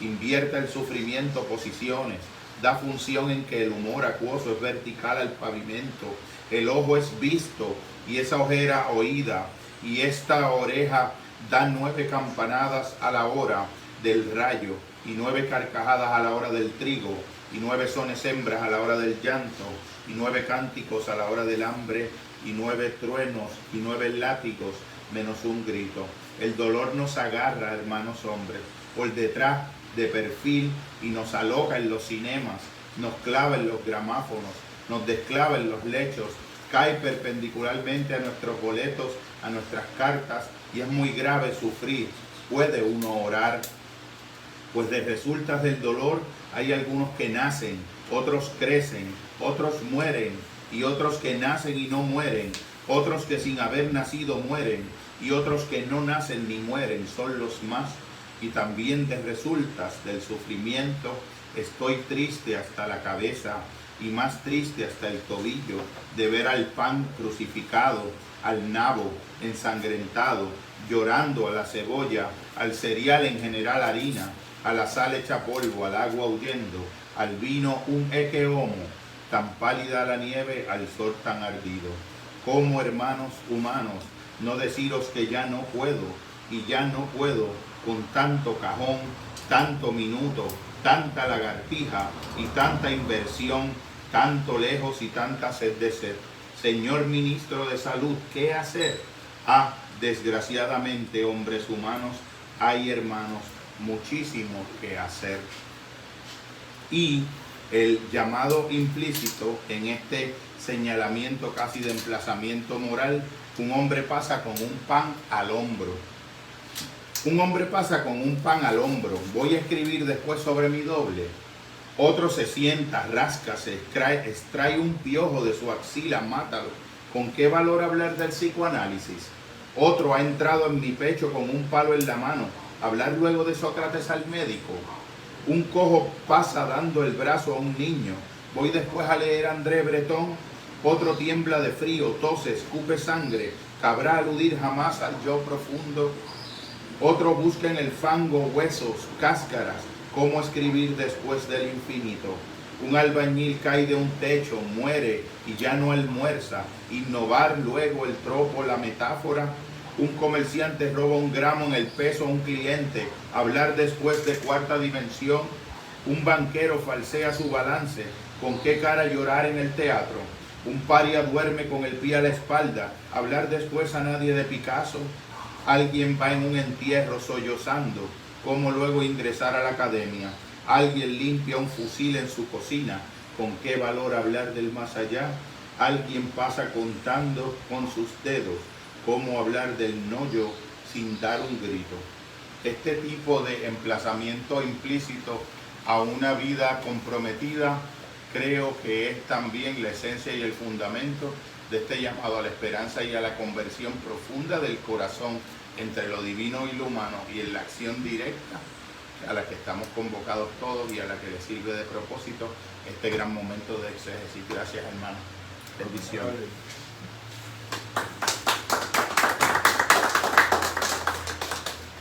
Invierta el sufrimiento posiciones, da función en que el humor acuoso es vertical al pavimento, el ojo es visto, y esa ojera oída, y esta oreja da 9 campanadas a la hora del rayo, y 9 carcajadas a la hora del trigo, y 9 sones hembras a la hora del llanto, y 9 cánticos a la hora del hambre, y 9 truenos, y 9 látigos, menos un grito. El dolor nos agarra, hermanos hombres, por detrás, de perfil, y nos aloja en los cinemas, nos clava en los gramáfonos, nos desclava en los lechos, cae perpendicularmente a nuestros boletos, a nuestras cartas, y es muy grave sufrir. ¿Puede uno orar? Pues de resultas del dolor hay algunos que nacen, otros crecen, otros mueren, y otros que nacen y no mueren, otros que sin haber nacido mueren, y otros que no nacen ni mueren, son los más. Y también de resultas del sufrimiento estoy triste hasta la cabeza, y más triste hasta el tobillo, de ver al pan crucificado, al nabo ensangrentado, llorando a la cebolla, al cereal en general harina, a la sal hecha polvo, al agua huyendo, al vino un eque homo, tan pálida la nieve, al sol tan ardido. Como, hermanos humanos, no deciros que ya no puedo, y ya no puedo, con tanto cajón, tanto minuto, tanta lagartija y tanta inversión, tanto lejos y tanta sed de sed. Señor ministro de salud, ¿qué hacer? Ah, desgraciadamente, hombres humanos, hay, hermanos, muchísimo que hacer. Y el llamado implícito en este señalamiento casi de emplazamiento moral, un hombre pasa con un pan al hombro. Un hombre pasa con un pan al hombro. Voy a escribir después sobre mi doble. Otro se sienta, rasca, se extrae un piojo de su axila, mátalo. ¿Con qué valor hablar del psicoanálisis? Otro ha entrado en mi pecho con un palo en la mano. Hablar luego de Sócrates al médico. Un cojo pasa dando el brazo a un niño. Voy después a leer a André Breton. Otro tiembla de frío, tose, escupe sangre. ¿Cabrá aludir jamás al yo profundo? Otro busca en el fango huesos, cáscaras. ¿Cómo escribir después del infinito? Un albañil cae de un techo, muere y ya no almuerza. Innovar luego el tropo, la metáfora. Un comerciante roba un gramo en el peso a un cliente. Hablar después de cuarta dimensión. Un banquero falsea su balance. ¿Con qué cara llorar en el teatro? Un paria duerme con el pie a la espalda. Hablar después a nadie de Picasso. Alguien va en un entierro sollozando. ¿Cómo luego ingresar a la academia? Alguien limpia un fusil en su cocina. ¿Con qué valor hablar del más allá? Alguien pasa contando con sus dedos. ¿Cómo hablar del no yo sin dar un grito? Este tipo de emplazamiento implícito a una vida comprometida creo que es también la esencia y el fundamento de este llamado a la esperanza y a la conversión profunda del corazón entre lo divino y lo humano, y en la acción directa a la que estamos convocados todos y a la que le sirve de propósito este gran momento de exégesis. Gracias, hermano. Bendiciones.